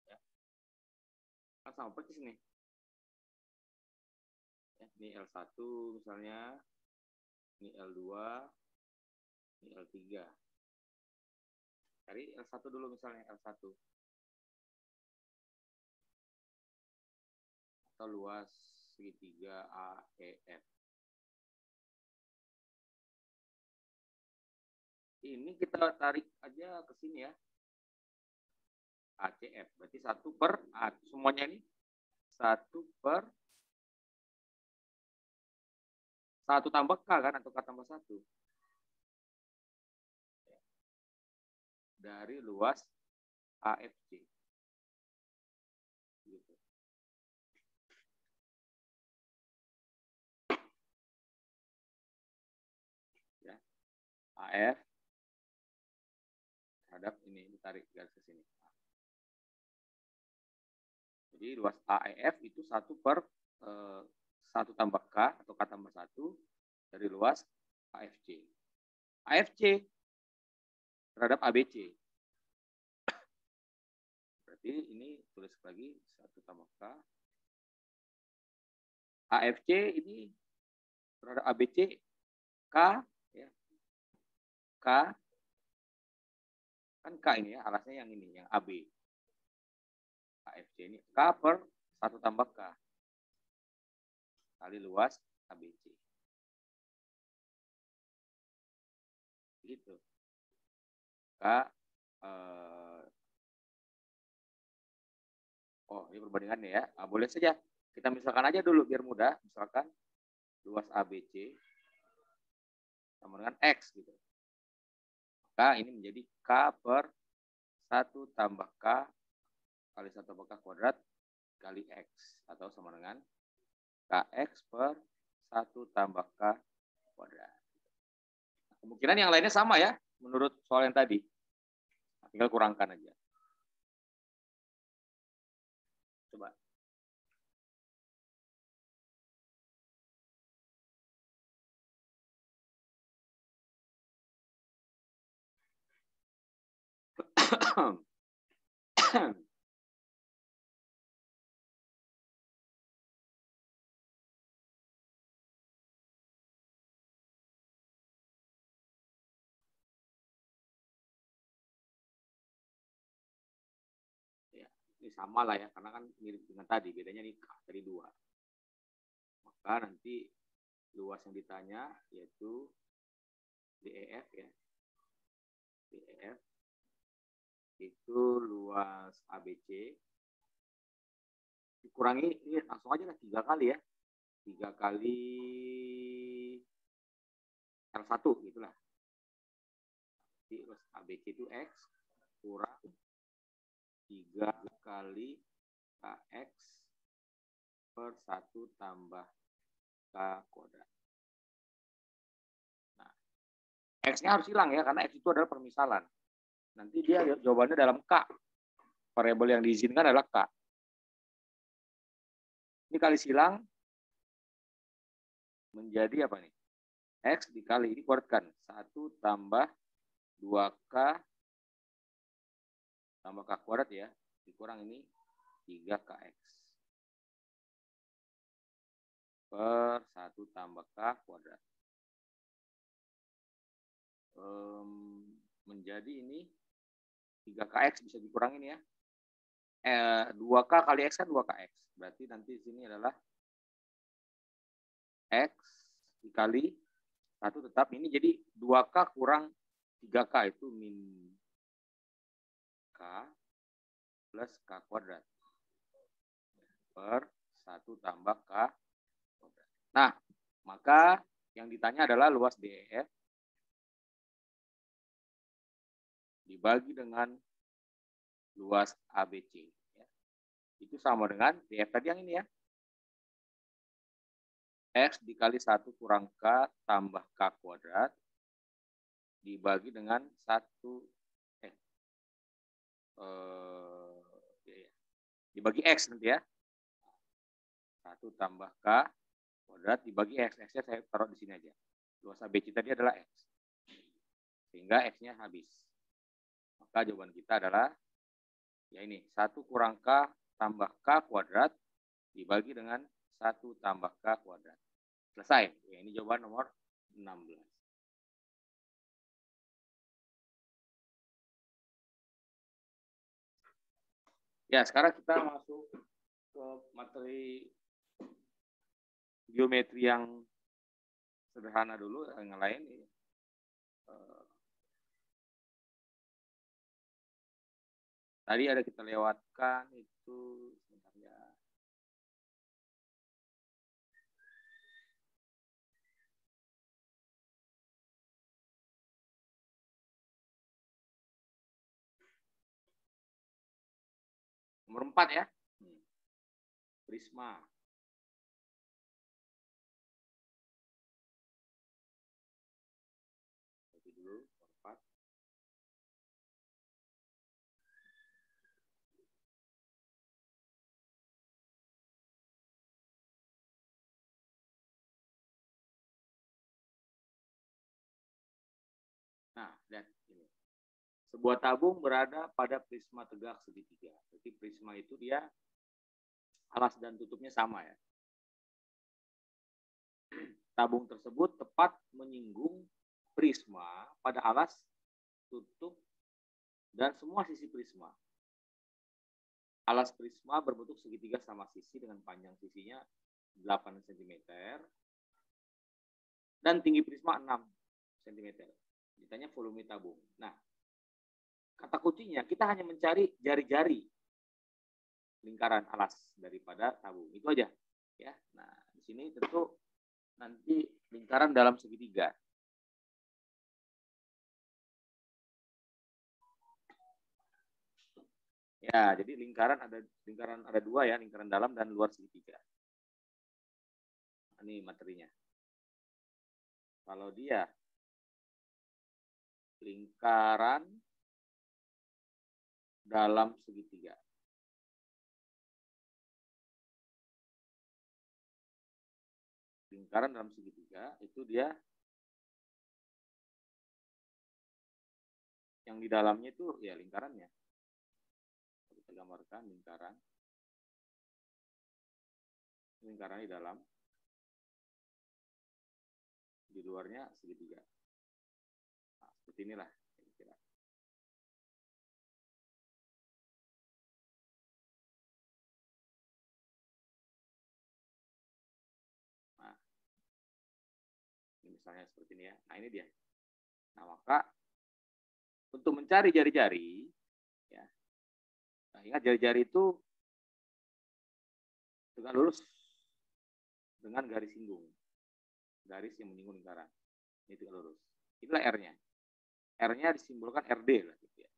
Ya. Kan sama persis nih. Ya, ini L1 misalnya, ini L2, ini L3. Cari L1 dulu misalnya, L1. Atau luas segitiga AEF. Ini kita tarik aja ke sini ya. ACF. Berarti 1 per A. Semuanya ini 1 per 1 tambah K kan, atau K tambah 1. Dari luas AFC. Gitu. Ya. AF terhadap ini, ditarik garis ke sini. Jadi luas AEF itu 1 per 1 tambah K atau K tambah 1 dari luas AFC. AFC terhadap ABC. Berarti ini tulis lagi 1 tambah K. AFC ini Kuadrat ABC K ya. K kan K ini ya, alasnya yang ini, yang AB. KFC ini K per 1 tambah K kali luas ABC. Gitu. K ini perbandingannya ya. Boleh saja kita misalkan aja dulu biar mudah. Misalkan luas ABC sama dengan X gitu. Maka ini menjadi K per 1 tambah K kali 1 tambah K kuadrat kali X. Atau sama dengan KX per 1 tambah K kuadrat. Nah, kemungkinan yang lainnya sama ya, menurut soal yang tadi. Nah, tinggal kurangkan aja. Coba. Ya, ini sama lah ya, karena kan mirip dengan tadi, bedanya nih dari 2. Maka nanti luas yang ditanya yaitu DEF ya. DEF itu luas ABC dikurangi, ini langsung aja lah 3 kali ya. 3 kali R1 gitulah. Jadi luas ABC itu X kurang 3 kali KX per 1 tambah K kuadrat. Nah, X-nya harus hilang ya, karena X itu adalah permisalan. Nanti dia jawabannya dalam K. Variabel yang diizinkan adalah K. Ini kali silang menjadi apa nih? X dikali, ini kuadratkan. 1 tambah 2K tambah K kuadrat ya. Dikurang ini 3KX. Per 1 tambah K kuadrat. Menjadi ini 3KX bisa dikurangin ya. 2K kali X kan 2KX. Berarti nanti di sini adalah X dikali 1 tetap. Ini jadi 2K kurang 3K itu min K plus K kuadrat. Per 1 tambah K kuadrat. Nah, maka yang ditanya adalah luas DEF dibagi dengan luas ABC. Itu sama dengan DF tadi yang ini ya. X dikali 1 kurang K tambah K kuadrat dibagi dengan 1 dibagi X nanti ya. 1 tambah K kuadrat dibagi X. X-nya saya taruh di sini aja. Luas ABC tadi adalah X. Sehingga X-nya habis. Maka jawaban kita adalah ya ini 1 kurang K tambah K kuadrat dibagi dengan 1 tambah K kuadrat. Selesai. Ya, ini jawaban nomor 16. Ya, sekarang kita masuk ke materi geometri yang sederhana dulu, yang lain. Tadi ada kita lewatkan itu sebentar ya. Nomor 4 ya. Prisma. Itu dulu, nomor 4. Nah, lihat ini. Sebuah tabung berada pada prisma tegak segitiga. Jadi prisma itu dia alas dan tutupnya sama ya. tabung tersebut tepat menyinggung prisma pada alas tutup dan semua sisi prisma. Alas prisma berbentuk segitiga sama sisi dengan panjang sisinya 8 cm dan tinggi prisma 6 cm. Ditanya volume tabung. Nah, kata kuncinya kita hanya mencari jari-jari lingkaran alas daripada tabung. Itu aja, ya. Nah, di sini tentu nanti lingkaran dalam segitiga. Ya, jadi lingkaran ada dua ya, lingkaran dalam dan luar segitiga. Ini materinya. Kalau dia lingkaran dalam segitiga. Lingkaran dalam segitiga itu dia yang di dalamnya itu ya lingkarannya. Kita gambarkan lingkaran di dalam, di luarnya segitiga. Nah, seperti inilah kira-kira. Nah, ini misalnya seperti ini ya. Nah, ini dia. Nah, maka untuk mencari jari-jari, ya. Nah, ingat jari-jari itu tegak lurus dengan garis singgung. Garis yang menyinggung lingkaran. Ini tegak lurus. Inilah R-nya. R-nya disimbolkan RD lah gitu ya.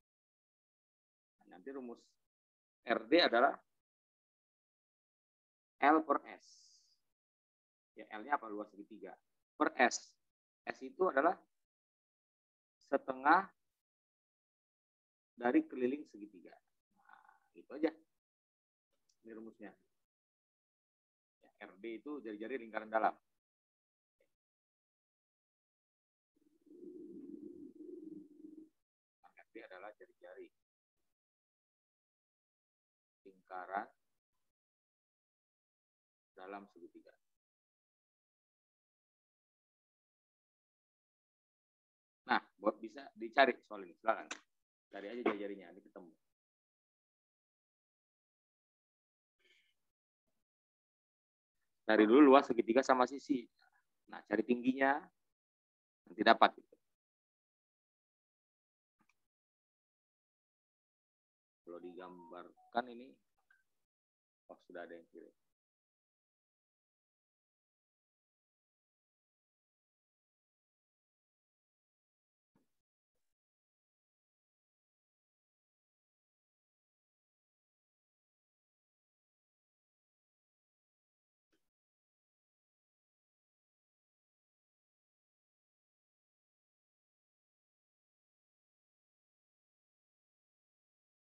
Nah, nanti rumus RD adalah L per S. Ya, L-nya apa? Luas segitiga. Per S. S itu adalah setengah dari keliling segitiga. Nah, itu aja. Ini rumusnya. Ya, RD itu jari-jari lingkaran dalam. RD adalah jari-jari lingkaran dalam segitiga. Nah, buat bisa dicari soal ini, silakan. Cari aja jari-jarinya, nanti ketemu. Cari dulu luas segitiga sama sisi. Nah, cari tingginya, nanti dapat. Kalau digambarkan ini, oh sudah ada yang kirim.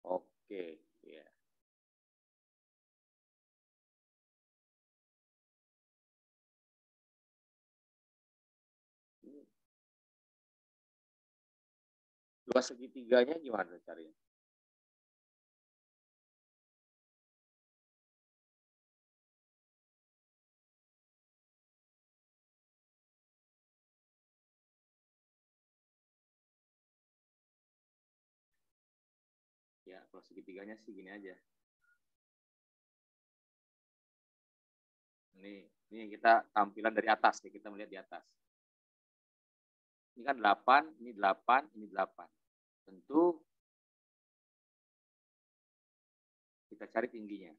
Oke, ya. Luas segitiganya gimana carinya? Ya, luas segitiganya sih gini aja. Ini kita tampilan dari atas, ya, kita melihat di atas. Ini kan 8, ini 8, ini 8. Tentu kita cari tingginya.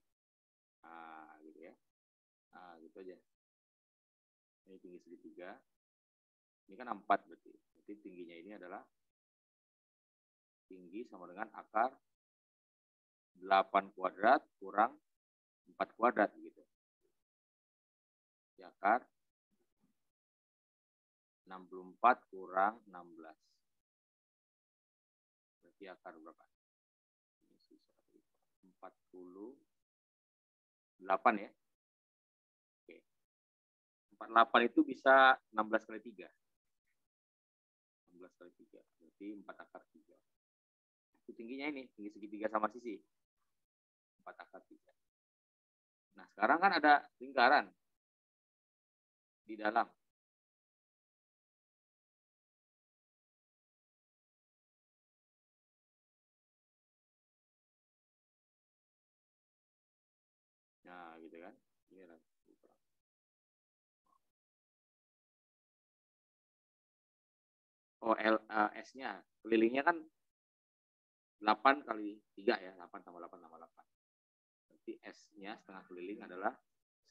Nah, gitu ya. Nah, gitu aja. Ini tinggi segitiga. Ini kan 4 berarti. Jadi tingginya ini adalah tinggi sama dengan akar 8 kuadrat kurang 4 kuadrat gitu. Di akar 64 kurang 16. Berarti akar berapa? 48 ya. Oke. 48 itu bisa 16 kali 3. 16 kali 3. Berarti 4 akar 3. Itu tingginya ini, tinggi segitiga sama sisi. 4 akar 3. Nah, sekarang kan ada lingkaran di dalam. gitu kan. Ini adalah ukuran. Oh, S-nya, kelilingnya kan 8 kali 3 ya, 8 tambah 8 tambah 8. Berarti S-nya setengah keliling adalah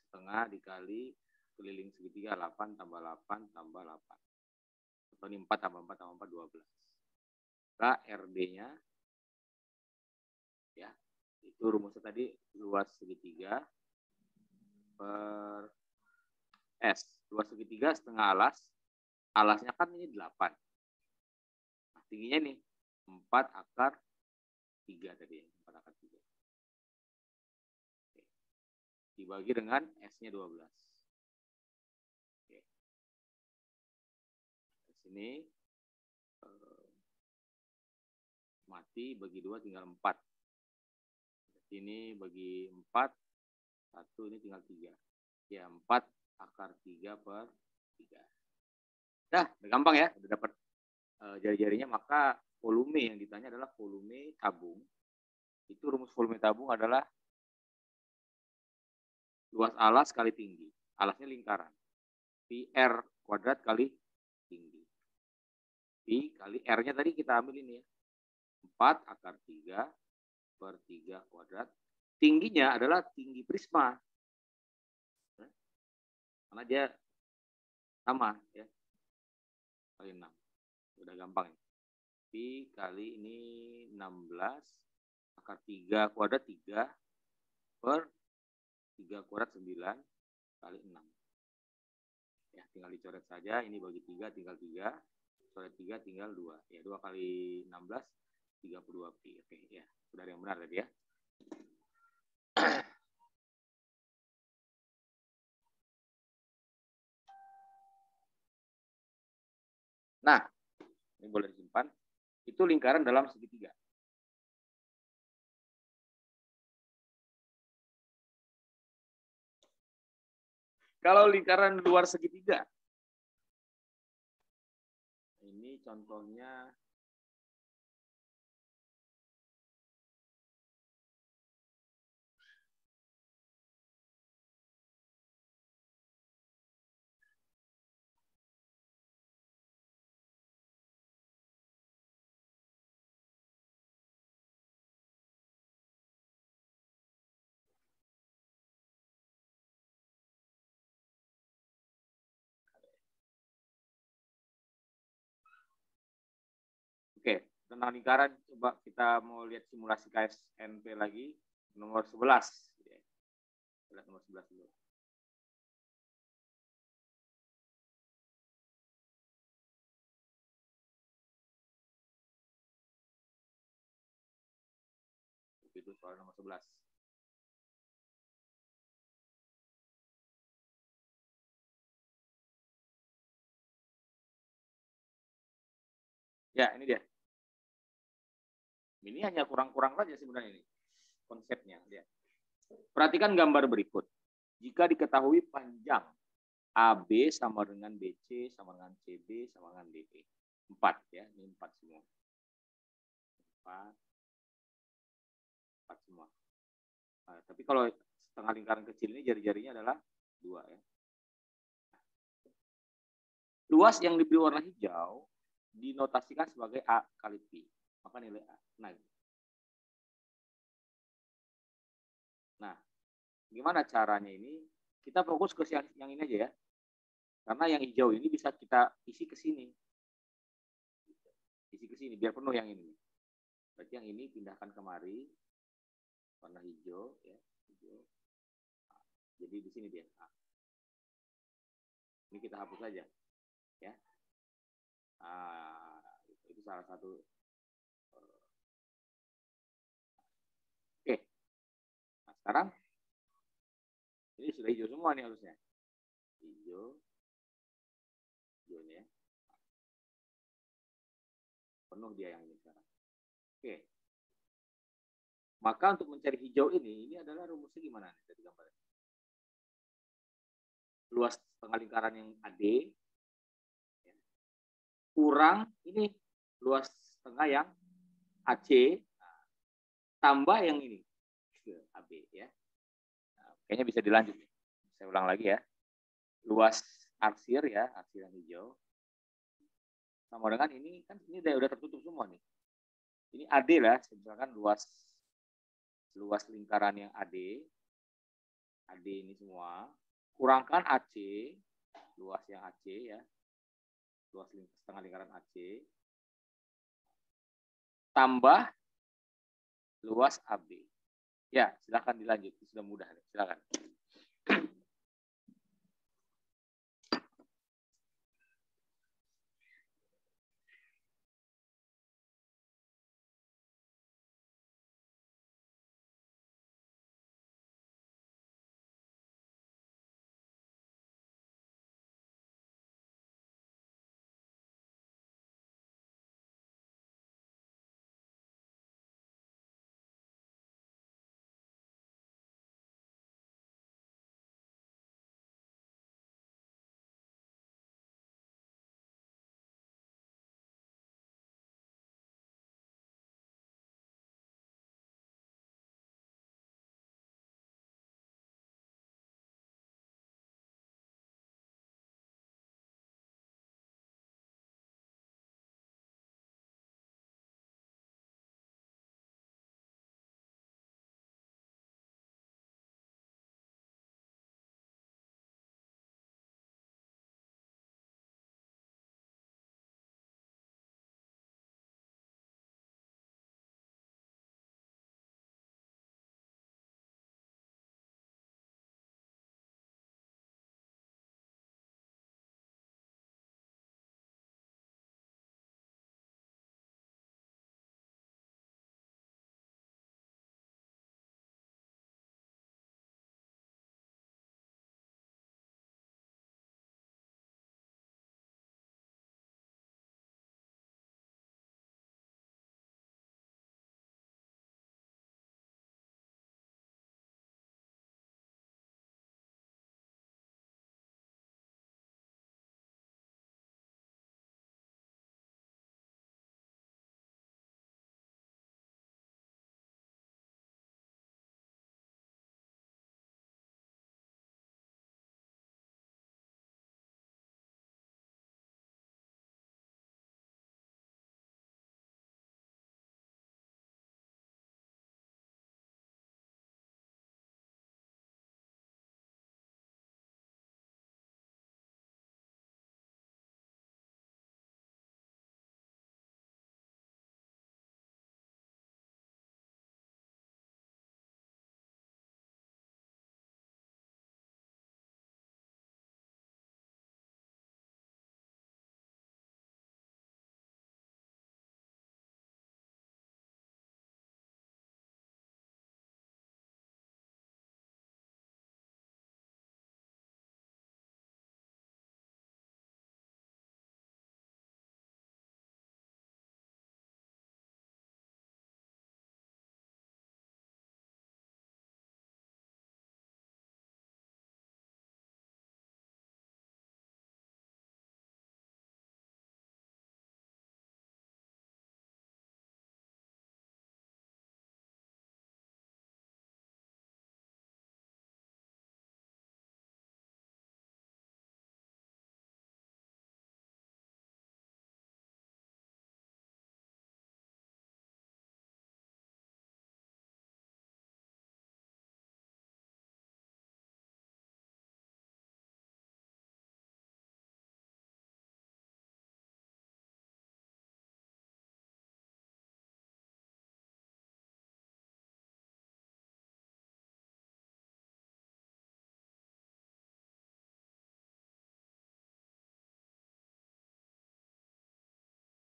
setengah dikali keliling segitiga, 8 tambah 8 tambah 8. Atau ini 4 tambah 4 tambah 4, 12. Maka RD-nya, ya, itu rumusnya tadi luas segitiga per S. Luas segitiga setengah alas. Alasnya kan ini 8. Nah, tingginya nih 4 akar 3 tadi ya. 4 akar 3. Oke. Dibagi dengan S-nya 12. Oke. Di sini mati bagi 2 tinggal 4. Ini bagi 4, 1 ini tinggal 3. Ya, 4 akar 3 per 3. Udah gampang ya, udah dapat jari-jarinya. Maka volume yang ditanya adalah volume tabung. Itu rumus volume tabung adalah luas alas kali tinggi. Alasnya lingkaran. Pi R kuadrat kali tinggi. Pi kali R-nya tadi kita ambil ini ya. 4 akar 3 per 3 kuadrat. Tingginya adalah tinggi prisma. Karena dia sama ya. Kali 6. Udah gampang ya. Pi kali ini 16 akar 3 kuadrat 3 per 3 kuadrat 9 kali 6. Ya, tinggal dicoret saja. Ini bagi 3 tinggal 3. Coret 3 tinggal 2. Ya, 2 kali 16 32 pi. Oke, ya. Sudah yang benar tadi ya. Nah, ini boleh disimpan. Itu lingkaran dalam segitiga. Kalau lingkaran luar segitiga, ini contohnya oke, tentang lingkaran coba kita mau lihat simulasi KSNP lagi nomor 11. Lihat nomor 11 dulu. Itu soal nomor 11. Ya, ini dia. Ini hanya kurang-kurang saja sebenarnya ini konsepnya. Lihat. Perhatikan gambar berikut. Jika diketahui panjang AB sama dengan BC sama dengan CB sama dengan DE. 4 ya, ini 4 semua. 4 semua. Nah, tapi kalau setengah lingkaran kecil ini jari-jarinya adalah 2 ya. Luas yang diberi warna hijau dinotasikan sebagai A kali Pi. Maka nilai A. Nah, gimana caranya ini? Kita fokus ke yang ini aja ya. Karena yang hijau ini bisa kita isi ke sini. Isi ke sini biar penuh yang ini. Berarti yang ini pindahkan kemari. Warna hijau ya. Hijau. Nah, jadi di sini dia. Nah. Ini kita hapus saja. Ya. Nah, itu salah satu. Oke. Nah, sekarang ini sudah hijau semua nih harusnya. Hijau. Hijaunya. Penuh dia yang ini sekarang. Oke. Maka untuk mencari hijau ini adalah rumusnya gimana nih tadi gambarnya? Luas setengah lingkaran yang AD ya, kurang ini luas setengah yang AC, nah, tambah yang ini AB ya. Nah, oke. kayaknya bisa dilanjut. Saya ulang lagi ya. Luas arsir ya, arsir yang hijau. Sama dengan ini kan ini udah tertutup semua nih. Ini AD lah, misalkan luas lingkaran yang AD ini semua, kurangkan AC, luas yang AC ya, luas setengah lingkaran AC, tambah luas AB. Ya, silakan dilanjut, sudah mudah, silakan.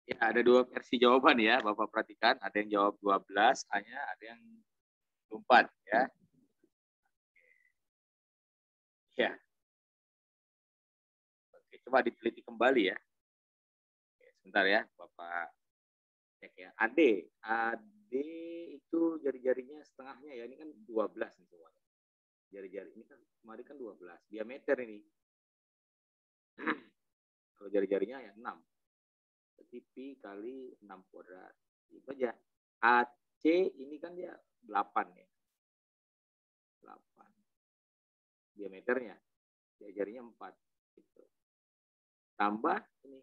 Ya, ada dua versi jawaban ya, Bapak perhatikan. Ada yang jawab 12, hanya ada yang 4 ya. Ya. Oke, coba diteliti kembali ya. Oke, sebentar ya, Bapak cek ya. AD itu jari-jarinya setengahnya ya, ini kan 12 nih semuanya. Jari-jari ini kan kemarin kan 12, diameter ini. Kalau jari-jarinya ya 6. Pi kali 6 kuadrat. Itu aja. AC ini kan dia 8 ya. 8. diameternya. Jarinya 4. Gitu. Tambah ini.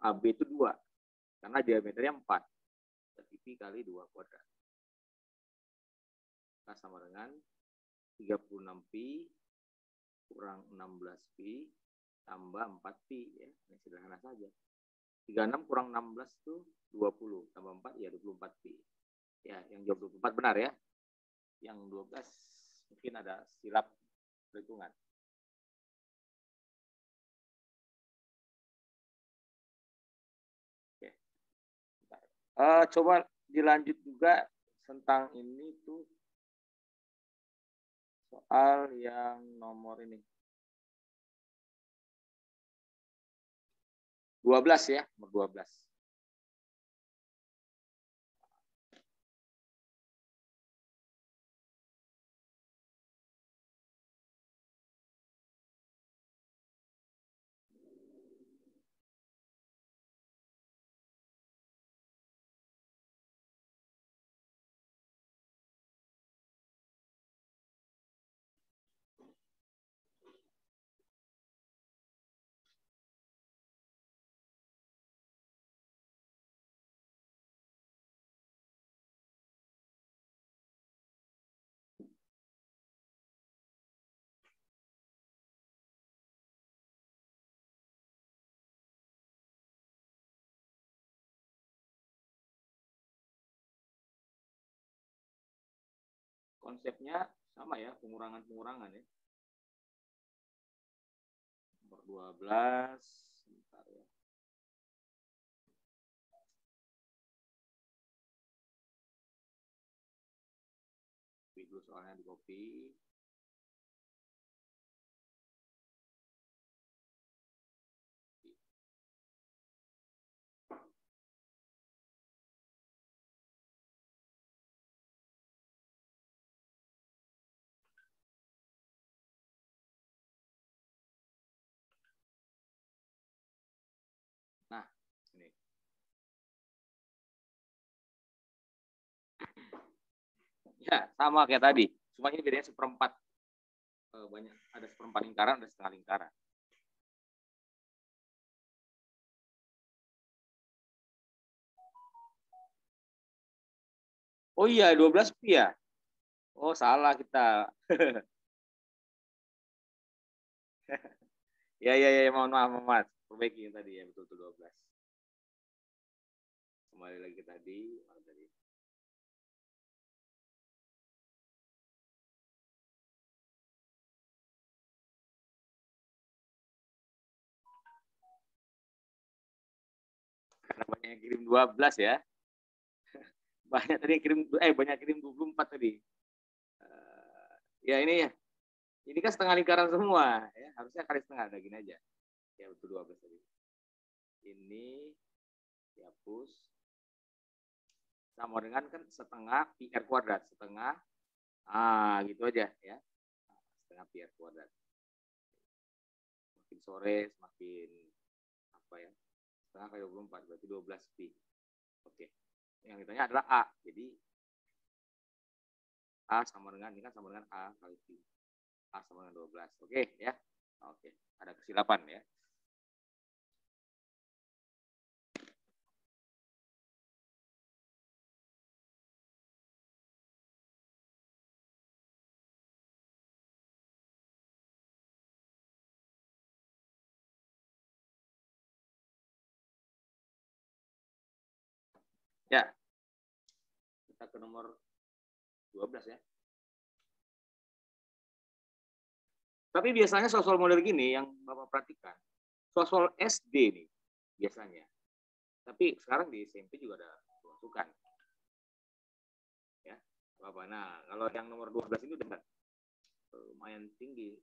AB itu 2. Karena diameternya 4. Berarti pi kali 2 kuadrat. Nah, sama dengan 36 pi kurang 16 pi tambah 4 pi. Ya. Ini sederhana saja. 36 kurang 16 itu 20. Tambah 4 ya 24 pi. Ya, yang jawab 24 benar ya. Yang 12 mungkin ada silap perhitungan. Oke. Coba dilanjut juga tentang ini tuh soal yang nomor ini. 12 ya, nomor 12. Konsepnya sama ya, pengurangan-pengurangan ya. Nomor 12, sebentar ya. Dulu soalnya di copy. Nah, ini. Ya, sama kayak tadi. Cuma ini bedanya seperempat. Banyak, ada seperempat lingkaran, ada setengah lingkaran. Oh iya, 12 pi ya? Oh, salah kita. Ya, mohon maaf, Mas. Perbaiki yang tadi ya, betul-betul 12. Kembali lagi ke tadi. Karena banyak yang kirim 12 ya. Banyak tadi yang kirim, banyak kirim 24 tadi. Ya ini ya. Ini kan setengah lingkaran semua. Ya. Harusnya kali setengah, ada gini aja. Ya betul 12 tadi. Ini dihapus. Sama dengan kan setengah pi r kuadrat. Setengah. Gitu aja ya. Setengah pi r kuadrat. Semakin sore, semakin apa ya. Setengah kali 24, berarti 12 pi. Oke. Yang ditanya adalah A. Jadi A sama dengan, ini kan sama dengan A kali pi. A sama dengan 12. Oke ya. Oke. Ada kesilapan ya. Ya. Kita ke nomor 12 ya. Tapi biasanya soal model gini yang Bapak perhatikan, soal SD nih biasanya. Tapi sekarang di SMP juga ada masukan. Ya, Bapak. Nah, kalau yang nomor 12 ini udah lumayan tinggi.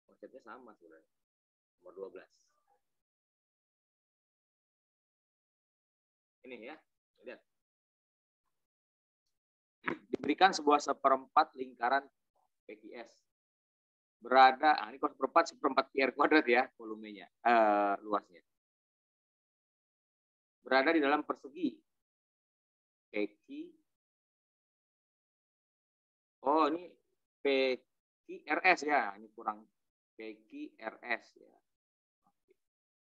Konsepnya sama sebenarnya. Nomor 12. Ini ya, lihat. Diberikan sebuah seperempat lingkaran PQS. Berada, ini kalau seperempat pi r kuadrat ya volumenya, luasnya. Berada di dalam persegi PQ. Oh, ini PQRS ya, ini kurang PQRS ya.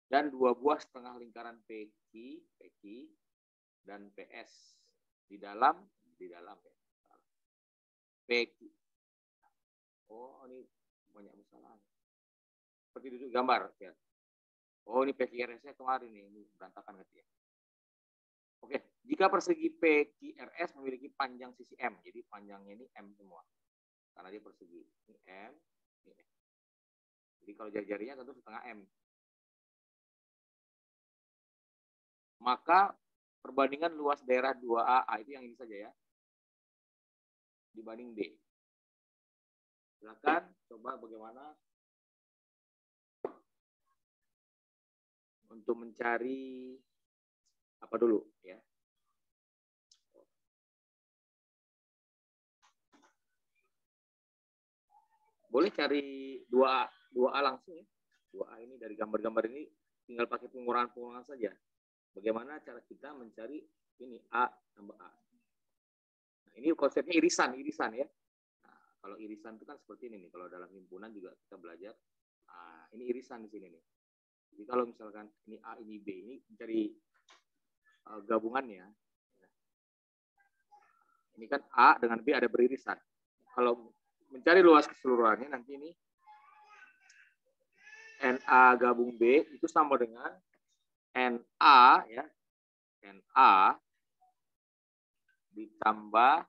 Dan 2 buah setengah lingkaran PQ dan PS di dalam ya. PQ. Oh, ini banyak masalah. Seperti duduk gambar ya. Oh, ini PQRS-nya kemarin nih, ini berantakan gitu ya. Oke, jika persegi PQRS memiliki panjang sisi M, jadi panjangnya ini M semua. Karena dia persegi. Ini M, ini M. Jadi kalau jari-jarinya tentu setengah M. Maka perbandingan luas daerah 2A, itu yang ini saja ya, dibanding D. Silakan coba bagaimana untuk mencari apa dulu ya. Boleh cari 2A langsung ya. 2A ini dari gambar-gambar ini tinggal pakai pengurangan-pengurangan saja. Bagaimana cara kita mencari ini A tambah A. Nah, ini konsepnya irisan ya. Nah, kalau irisan itu kan seperti ini nih. Kalau dalam himpunan juga kita belajar. Nah, ini irisan di sini nih. Jadi kalau misalkan ini A ini B, ini mencari gabungannya. Ini kan A dengan B ada beririsan. Kalau mencari luas keseluruhannya nanti ini NA gabung B itu sama dengan NA ya, NA ditambah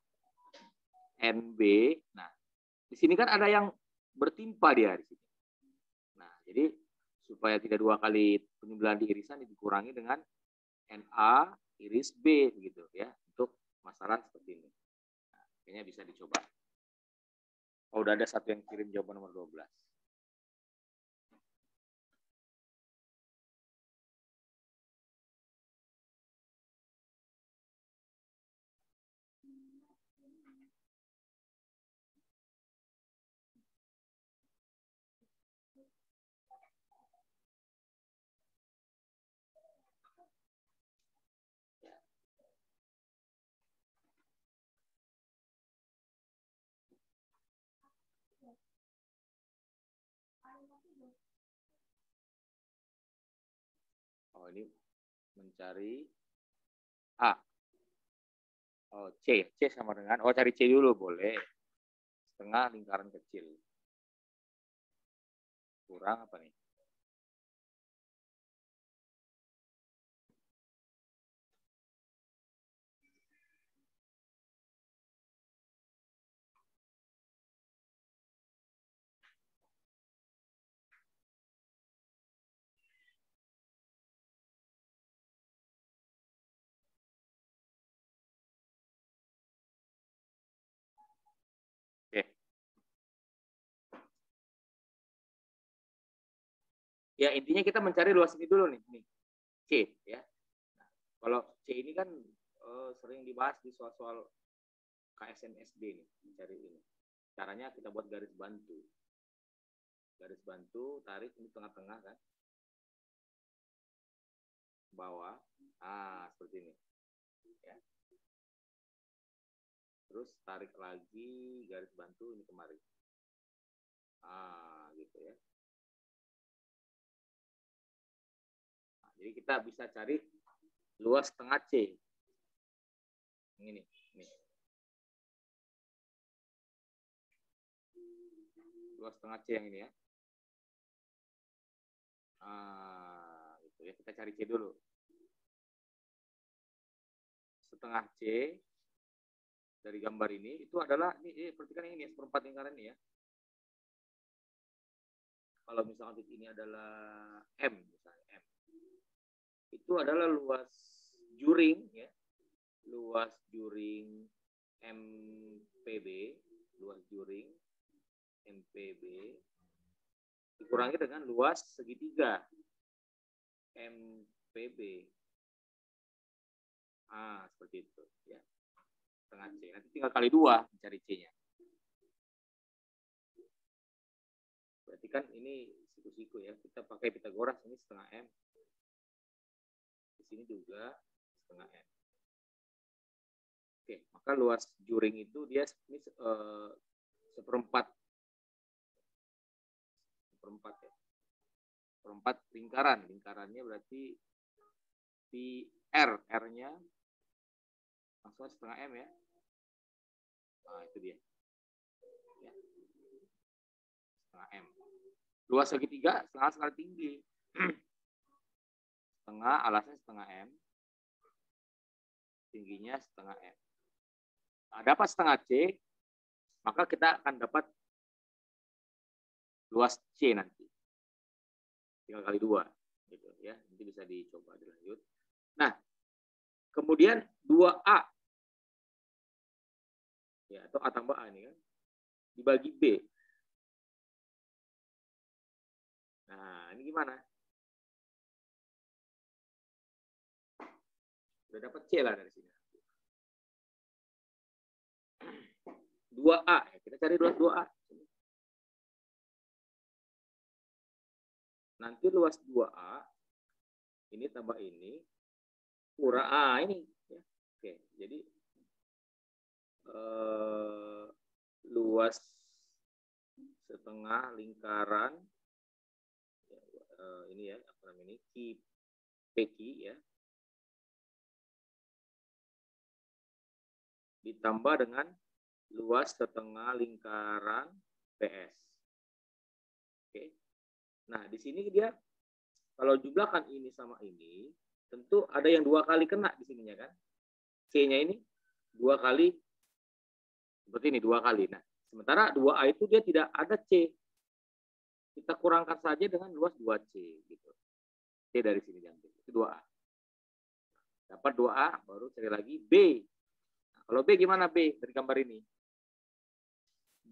NB. Nah, di sini kan ada yang bertimpa dia di sini. Nah, jadi supaya tidak 2 kali penjumlahan di irisan dikurangi dengan NA iris B gitu ya, untuk masalah seperti ini. Nah, kayaknya bisa dicoba. Oh, udah ada satu yang kirim jawaban nomor 12. Oh, ini mencari A. Oh, C sama dengan, oh cari C dulu boleh. Setengah lingkaran kecil. Kurang apa nih? Oke. Ya, intinya kita mencari luas ini dulu nih, C ya. Nah, kalau C ini kan sering dibahas di soal-soal KSNSD nih, mencari ini. Caranya kita buat garis bantu. Garis bantu, tarik ini tengah-tengah kan. Bawah. Ah, seperti ini. Ya. Terus tarik lagi garis bantu ini kemari. Ah, gitu ya. Nah, jadi kita bisa cari luas setengah C. Ini. Luas setengah C yang ini ya. Ah, gitu ya. Kita cari C dulu. Setengah C dari gambar ini itu adalah ini perhatikan ini seperempat lingkaran ini ya. Kalau misalnya titik ini adalah M misalnya M. Itu adalah luas juring ya. Luas juring MPB, luas juring MPB dikurangi dengan luas segitiga MPB. Ah, seperti itu ya. Setengah C. Nanti tinggal kali 2 mencari C-nya. Berarti kan ini siku-siku ya. Kita pakai Pitagoras ini setengah M. Di sini juga setengah M. Oke, maka luas juring itu dia ini seperempat ya. Seperempat lingkaran. Lingkarannya berarti pi R. R-nya langsung setengah M ya. Nah, itu dia. Ya. Setengah M. Luas segitiga setengah sekali tinggi. Setengah, alasnya setengah M. Tingginya setengah M. Nah, dapat setengah C, maka kita akan dapat luas C nanti. Tinggal kali 2. Gitu, ya. Nanti bisa dicoba dilanjut. Nah, kemudian 2A. Ya, atau A tambah A ini kan. Dibagi B. Nah, ini gimana? Udah dapat C lah dari sini. 2A. Kita cari luas 2A. Nanti luas 2A. Ini tambah ini. Kurang A ini. Ya. Oke, jadi luas setengah lingkaran. Ini ya, apa namanya ini? PQ ya. Ditambah dengan luas setengah lingkaran PS. Oke. Nah, di sini dia kalau jumlahkan ini sama ini, tentu ada yang 2 kali kena di sininya kan. C-nya ini 2 kali seperti ini 2 kali. Nah, sementara 2A itu dia tidak ada C. Kita kurangkan saja dengan luas 2C gitu. C dari sini diambil. Itu 2A. Dapat 2A, baru cari lagi B. Nah, kalau B gimana B dari gambar ini?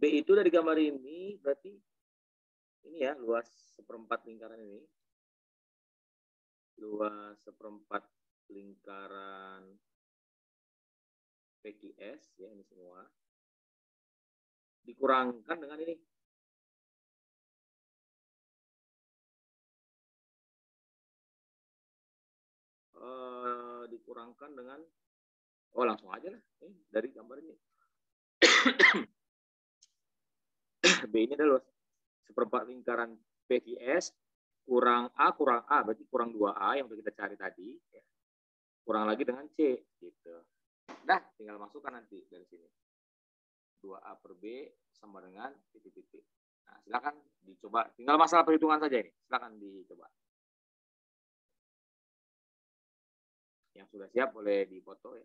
B itu dari gambar ini berarti ini ya, luas seperempat lingkaran ini. Luas seperempat lingkaran PQS ya, ini semua. Dikurangkan dengan ini. Dikurangkan dengan langsung aja lah dari gambar ini. B ini adalah seperempat lingkaran PQS kurang A berarti kurang 2A yang udah kita cari tadi ya. Kurang lagi dengan C gitu. Dah, tinggal masukkan nanti dari sini. 2A per B sama dengan titik-titik. Nah, silakan dicoba. Tinggal masalah perhitungan saja ini. Silakan dicoba. Yang sudah siap boleh dipoto ya.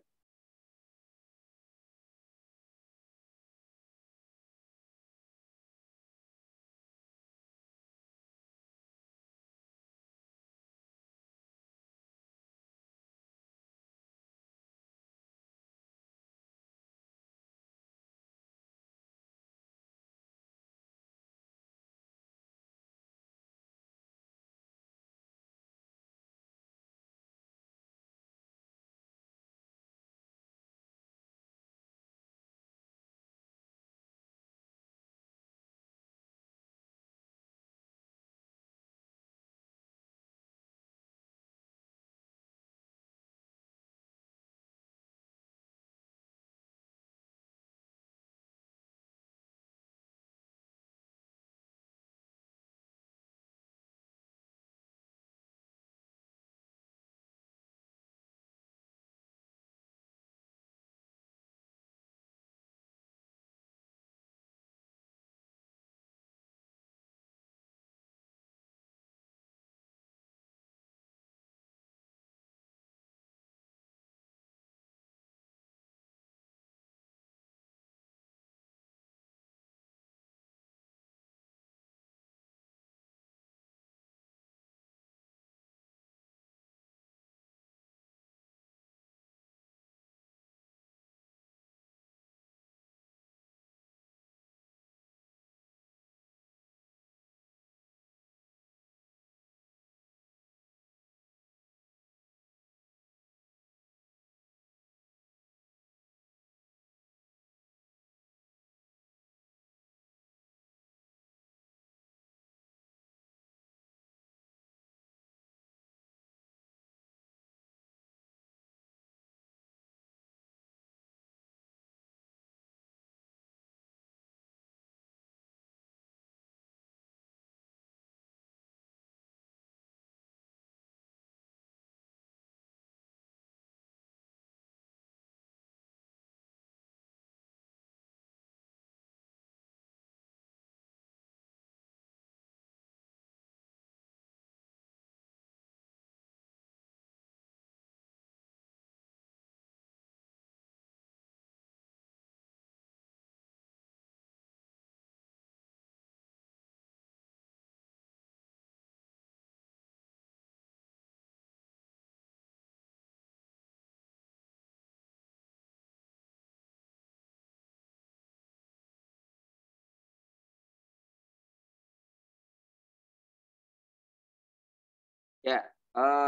Ya,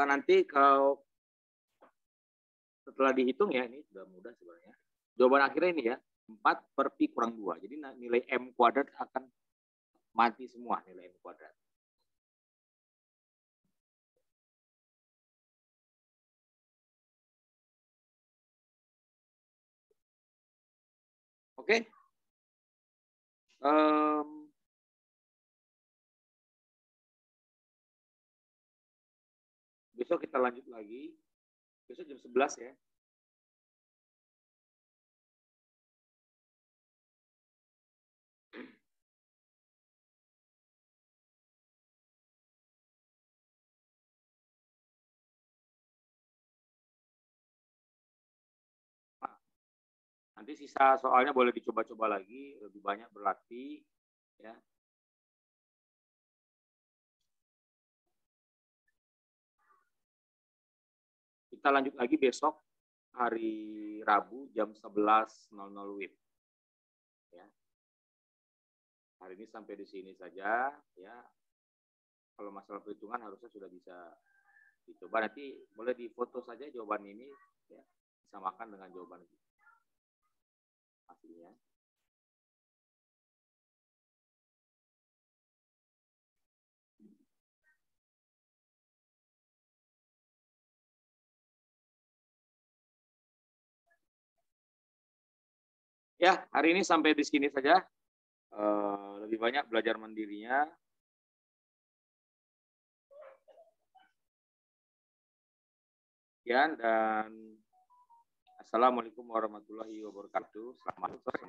nanti kalau setelah dihitung ya, ini sudah mudah sebenarnya. Jawaban akhirnya ini ya, 4 per Pi kurang 2. Jadi nilai M kuadrat akan mati semua, nilai M kuadrat. Oke. Besok kita lanjut lagi. Besok jam 11 ya. Nanti sisa soalnya boleh dicoba-coba lagi, lebih banyak berlatih ya. Kita lanjut lagi besok hari Rabu jam 11.00 WIB. Ya. Hari ini sampai di sini saja ya. Kalau masalah perhitungan harusnya sudah bisa dicoba. Nanti boleh difoto saja jawaban ini ya. Disamakan dengan jawaban aslinya. Ya, hari ini sampai di sini saja. Lebih banyak belajar mandirinya. Sekian dan Assalamualaikum warahmatullahi wabarakatuh. Selamat sore.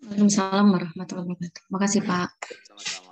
Waalaikumsalam warahmatullahi wabarakatuh. Terima kasih, Pak. Sama-sama.